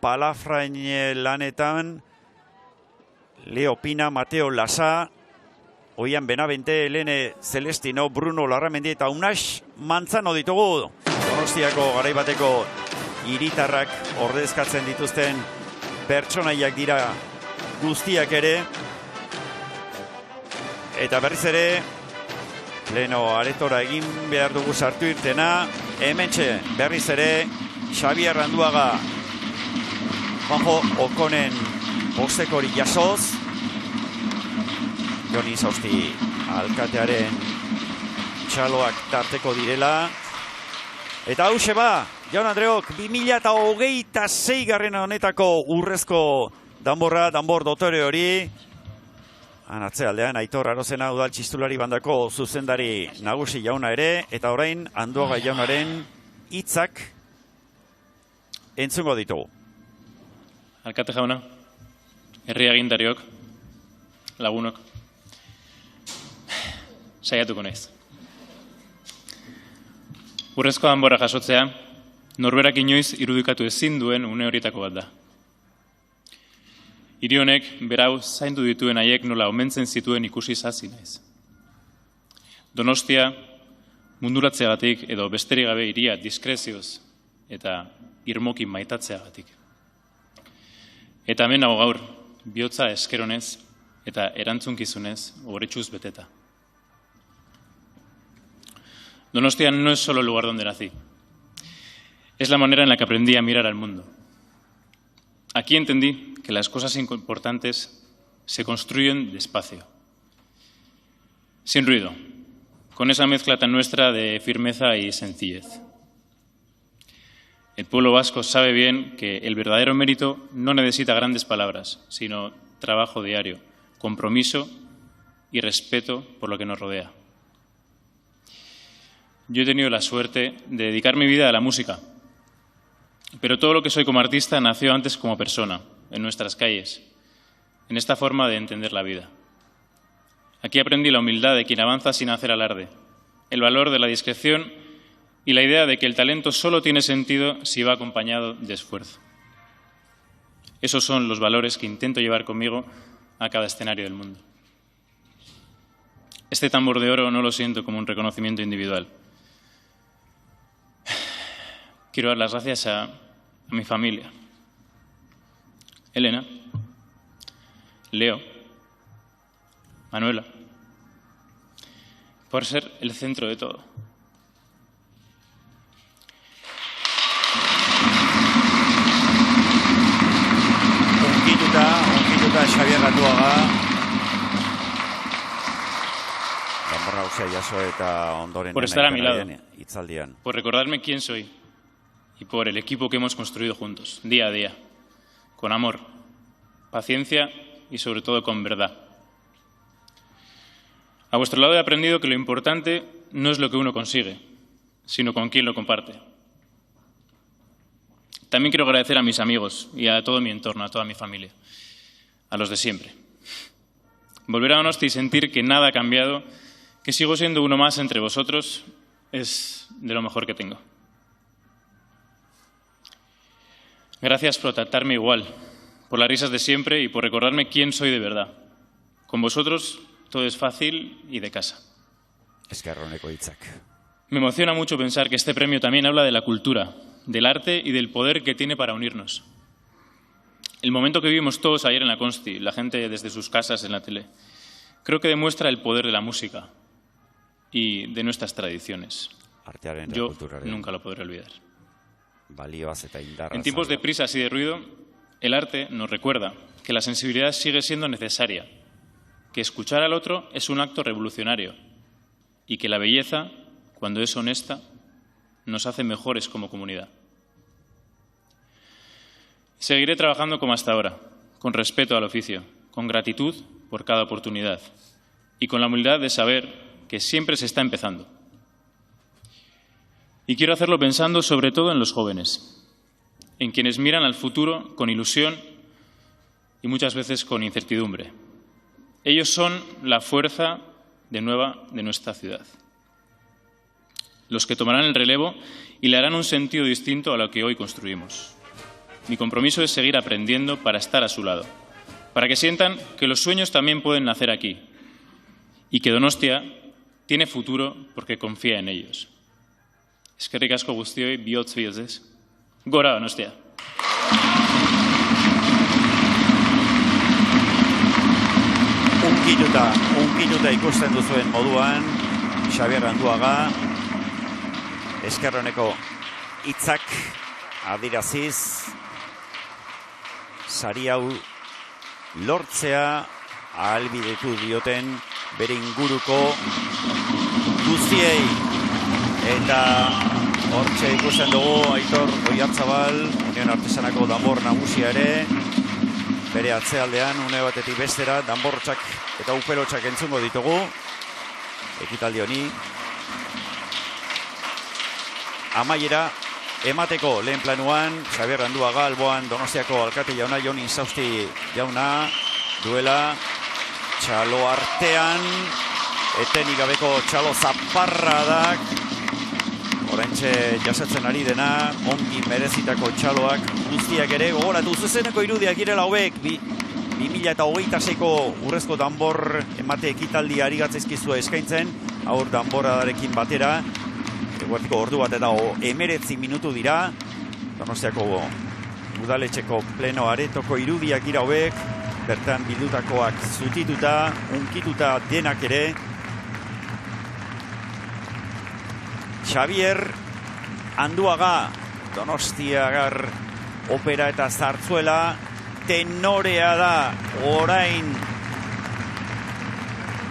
palafrain lanetan Leo Pina, Mateo Lasa, Oian Benavente, Helene Celestino, Bruno Larramendi eta Unax Mantzano ditugu. Donostiako garaibateko iritarrak ordezkatzen dituzten pertsonaiak dira guztiak ere. Eta berriz ere, Leno aretora egin behar dugu sartu irtena. Hementxe berriz ere Xabier Randuaga Juanjo Okonen bostekori jasoz. Joni Zausti alkatearen txaloak tarteko direla. Eta hause ba, Jaun Andreok, 2026 garrena honetako urrezko danbor dotore hori. Atzealdean Aitor Arozena udal txistulari bandako zuzendari nagusi jauna ere, eta orain Anduaga jaunaren hitzak entzungo ditugu. Alkate jauna, herri agintariok, lagunok, saiatuko naiz. Urrezko danbora jasotzea, norberak inoiz irudikatu ezin duen une horietako bat da. Hiri honek berau zaindu dituen haiek nola omentzen zituen ikusi zazi naiz. Donostia munduratzeagatik edo besterik gabe hiria diskrezioz eta irmoki maitatzeagatik. Eta hemen nago gaur, bihotza eskeronez eta erantzunkizunez horretxuz beteta. Donostia no es solo el lugar donde nací. Es la manera en la que aprendí a mirar al mundo. Aquí entendí que las cosas importantes se construyen despacio, sin ruido, con esa mezcla tan nuestra de firmeza y sencillez. El pueblo vasco sabe bien que el verdadero mérito no necesita grandes palabras, sino trabajo diario, compromiso y respeto por lo que nos rodea. Yo he tenido la suerte de dedicar mi vida a la música, pero todo lo que soy como artista nació antes como persona, en nuestras calles, en esta forma de entender la vida. Aquí aprendí la humildad de quien avanza sin hacer alarde, el valor de la discreción y la idea de que el talento solo tiene sentido si va acompañado de esfuerzo. Esos son los valores que intento llevar conmigo a cada escenario del mundo. Este tambor de oro no lo siento como un reconocimiento individual. Quiero dar las gracias a mi familia. Elena, Leo, Manuela, por ser el centro de todo. Onkituta Xabier Randuaga. Danborra hausia jaso eta ondoren. Por estar a mi lado, itzaldian. Por recordarme quién soy y por el equipo que hemos construido juntos, día a día, con amor, paciencia y sobre todo con verdad. A vuestro lado he aprendido que lo importante no es lo que uno consigue, sino con quién lo comparte. También quiero agradecer a mis amigos y a todo mi entorno, a toda mi familia, a los de siempre. Volver a Donosti y sentir que nada ha cambiado, que sigo siendo uno más entre vosotros, es de lo mejor que tengo. Gracias por tratarme igual, por las risas de siempre y por recordarme quién soy de verdad. Con vosotros todo es fácil y de casa. Eskerroneko hitzak. Me emociona mucho pensar que este premio también habla de la cultura, del arte y del poder que tiene para unirnos. El momento que vivimos todos ayer en la Consti, la gente desde sus casas en la tele, creo que demuestra el poder de la música y de nuestras tradiciones. Yo nunca lo podré olvidar. En tiempos de prisas y de ruido, el arte nos recuerda que la sensibilidad sigue siendo necesaria, que escuchar al otro es un acto revolucionario y que la belleza, cuando es honesta, nos hace mejores como comunidad. Seguiré trabajando como hasta ahora, con respeto al oficio, con gratitud por cada oportunidad y con la humildad de saber que siempre se está empezando. Y quiero hacerlo pensando sobre todo en los jóvenes, en quienes miran al futuro con ilusión y muchas veces con incertidumbre. Ellos son la fuerza de nuestra ciudad. Los que tomarán el relevo y le harán un sentido distinto a lo que hoy construimos. Mi compromiso es seguir aprendiendo para estar a su lado, para que sientan que los sueños también pueden nacer aquí y que Donostia tiene futuro porque confía en ellos. Eskerrik asko guztioi, bihotz bihotzez. Gora Donostia! Unkituta ikusten duzuen moduan, Xabier Anduaga, eskerroneko hitzak adiraziz, sari hau lortzea ahalbidetu dioten bere inguruko guztiei. Eta hortxe ikusten dugu Aitor Oiartzabal, Unión Artesanako danbor nagusia ere, bere atzealdean une batetik bestera danbortxak eta upelotxak entzungo ditugu ekitaldi honi. Amaiera emateko lehen planuan, Xabier Anduaga alboan Donostiako alkate jauna Jon Insausti jauna duela txalo artean, etenik gabeko txalo zaparradak, oraintxe jasatzen ari dena, ongi merezitako txaloak guztiak ere, gogoratu zuzeneko irudiak girela hauek, 2026ko urrezko danbor emate ekitaldi ari gatzaizkizua eskaintzen, aur danboradarekin batera, eguertiko ordu bat eta 19 minutu dira, Donostiako udaletxeko pleno aretoko irudiak gira hauek, bertan bildutakoak zutituta, unkituta denak ere. Xabier Anduaga, Donostiagar opera eta zartzuela, tenorea da orain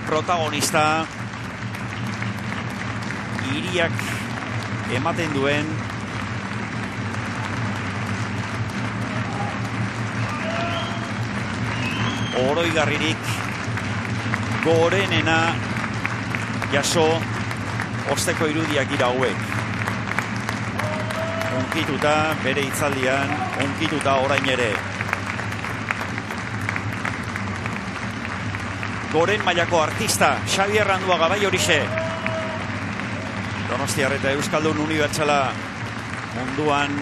protagonista, hiriak ematen duen oroigarririk gorenena jaso osteko irudiak gira hauek. Unkituta bere hitzaldian, unkituta orain ere. Goren mailako artista, Xabier Anduaga bai horixe. Donostiar eta Euskaldun unibertsala munduan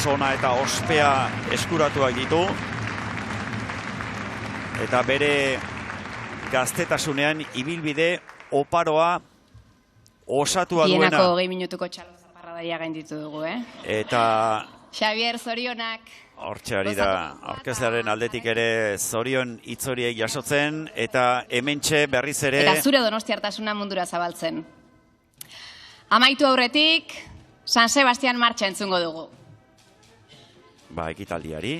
sona eta ospea eskuratuak ditu. Eta bere gaztetasunean ibilbide oparoa osatua duena. Bienako 20 minutuko txalo zaparradaia gainditu dugu, Eta Xabier, zorionak. Hortxe ari da, aurkezlearen aldetik ere zorion hitzoriek jasotzen, eta hementxe berriz ere... Eta zure donostiartasuna mundura zabaltzen. Amaitu aurretik, San Sebastian martxa entzungo dugu. Ba, ekitaldiari,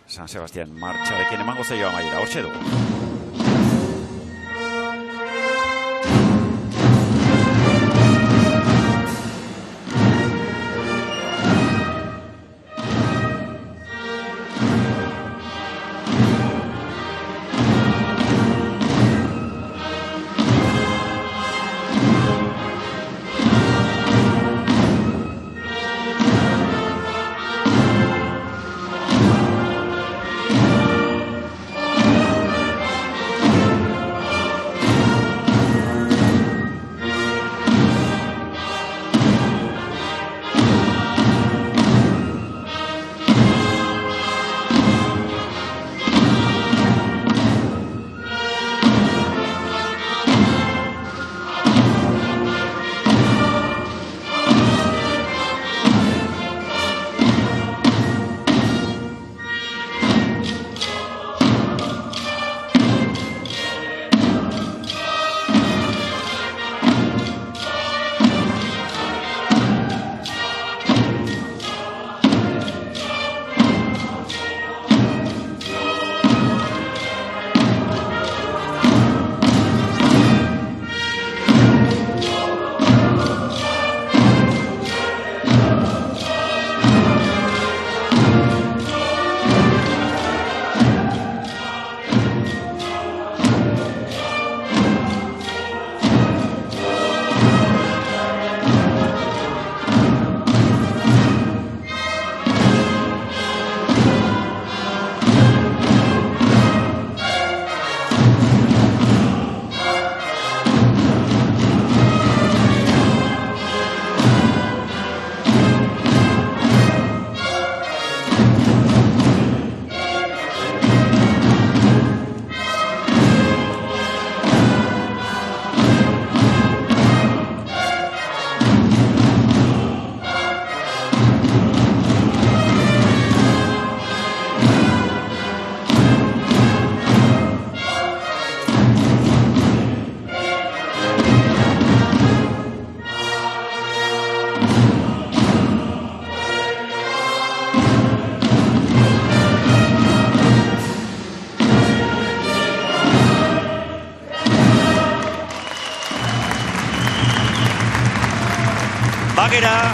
San Sebastian martxarekin emango zeioa amaiera, hortxe dugu. gera,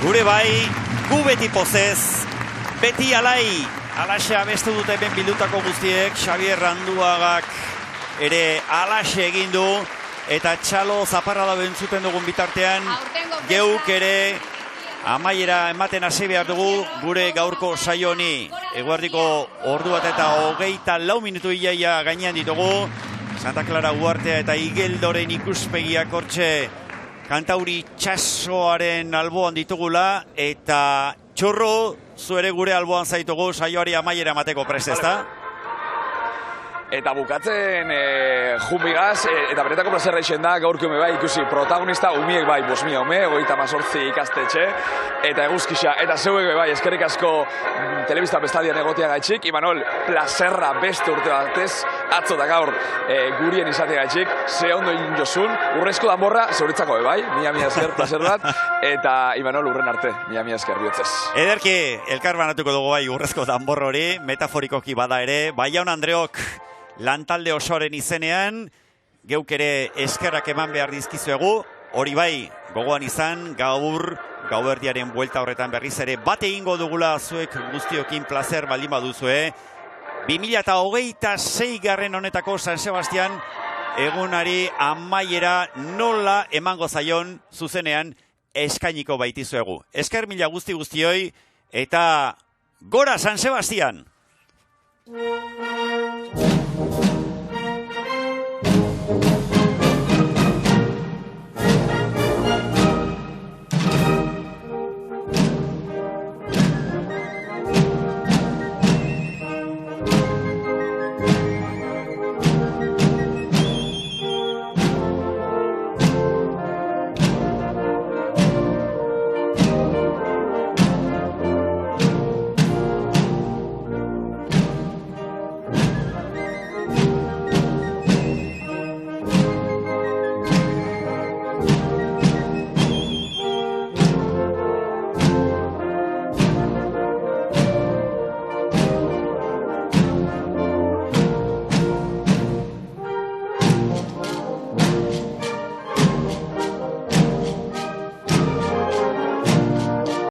gure bai, gu beti pozez, beti alai, alaxe abestu dute ben bildutako guztiek, Xabier Randuagak ere alaxe egin du, eta txalo zaparrada bentzuten dugun bitartean, geuk ere amaiera ematen hasi behar dugu gure gaurko saio honi. Eguerdiko ordu bat eta 24 minutu iaia gainean ditugu. Santa Clara Uartea eta Igeldoren ikuspegiak hortxe kantauri txasoaren alboan ditugula, eta Txorro, zu ere gure alboan zaitugu saioari amaiera emateko prest, ezta? Eta bukatzen jumbigaz, eta benetako plazerra isen da, gaurko bai ikusi protagonista, umiek bai, 5.000 ume, 38 ikastetxe, eta eguzkisa, eta zeuek bai, eskerrik asko telebista bestadian egotea gaitxik, Imanol, plazerra beste urte batez, atzo da gaur gurien izate gaitxik, ze ondo egin jozun, urrezko danborra, zeuritzako bai, mila esker, plazer bat, eta Imanol urren arte, mila esker bihotzez. Ederki, elkar banatuko dugu bai urrezko danbor hori, metaforikoki bada ere, Baiaun Andreok, lantalde osoaren izenean, geuk ere eskerrak eman behar dizkizuegu, hori bai, gogoan izan, gaur, gauerdiaren buelta horretan berriz ere, bat egingo dugula zuek guztiokin placer baldin baduzue, 2026 garren honetako San Sebastian egunari amaiera nola emango zaion zuzenean eskainiko baitizuegu. Esker mila guztioi, eta gora San Sebastian!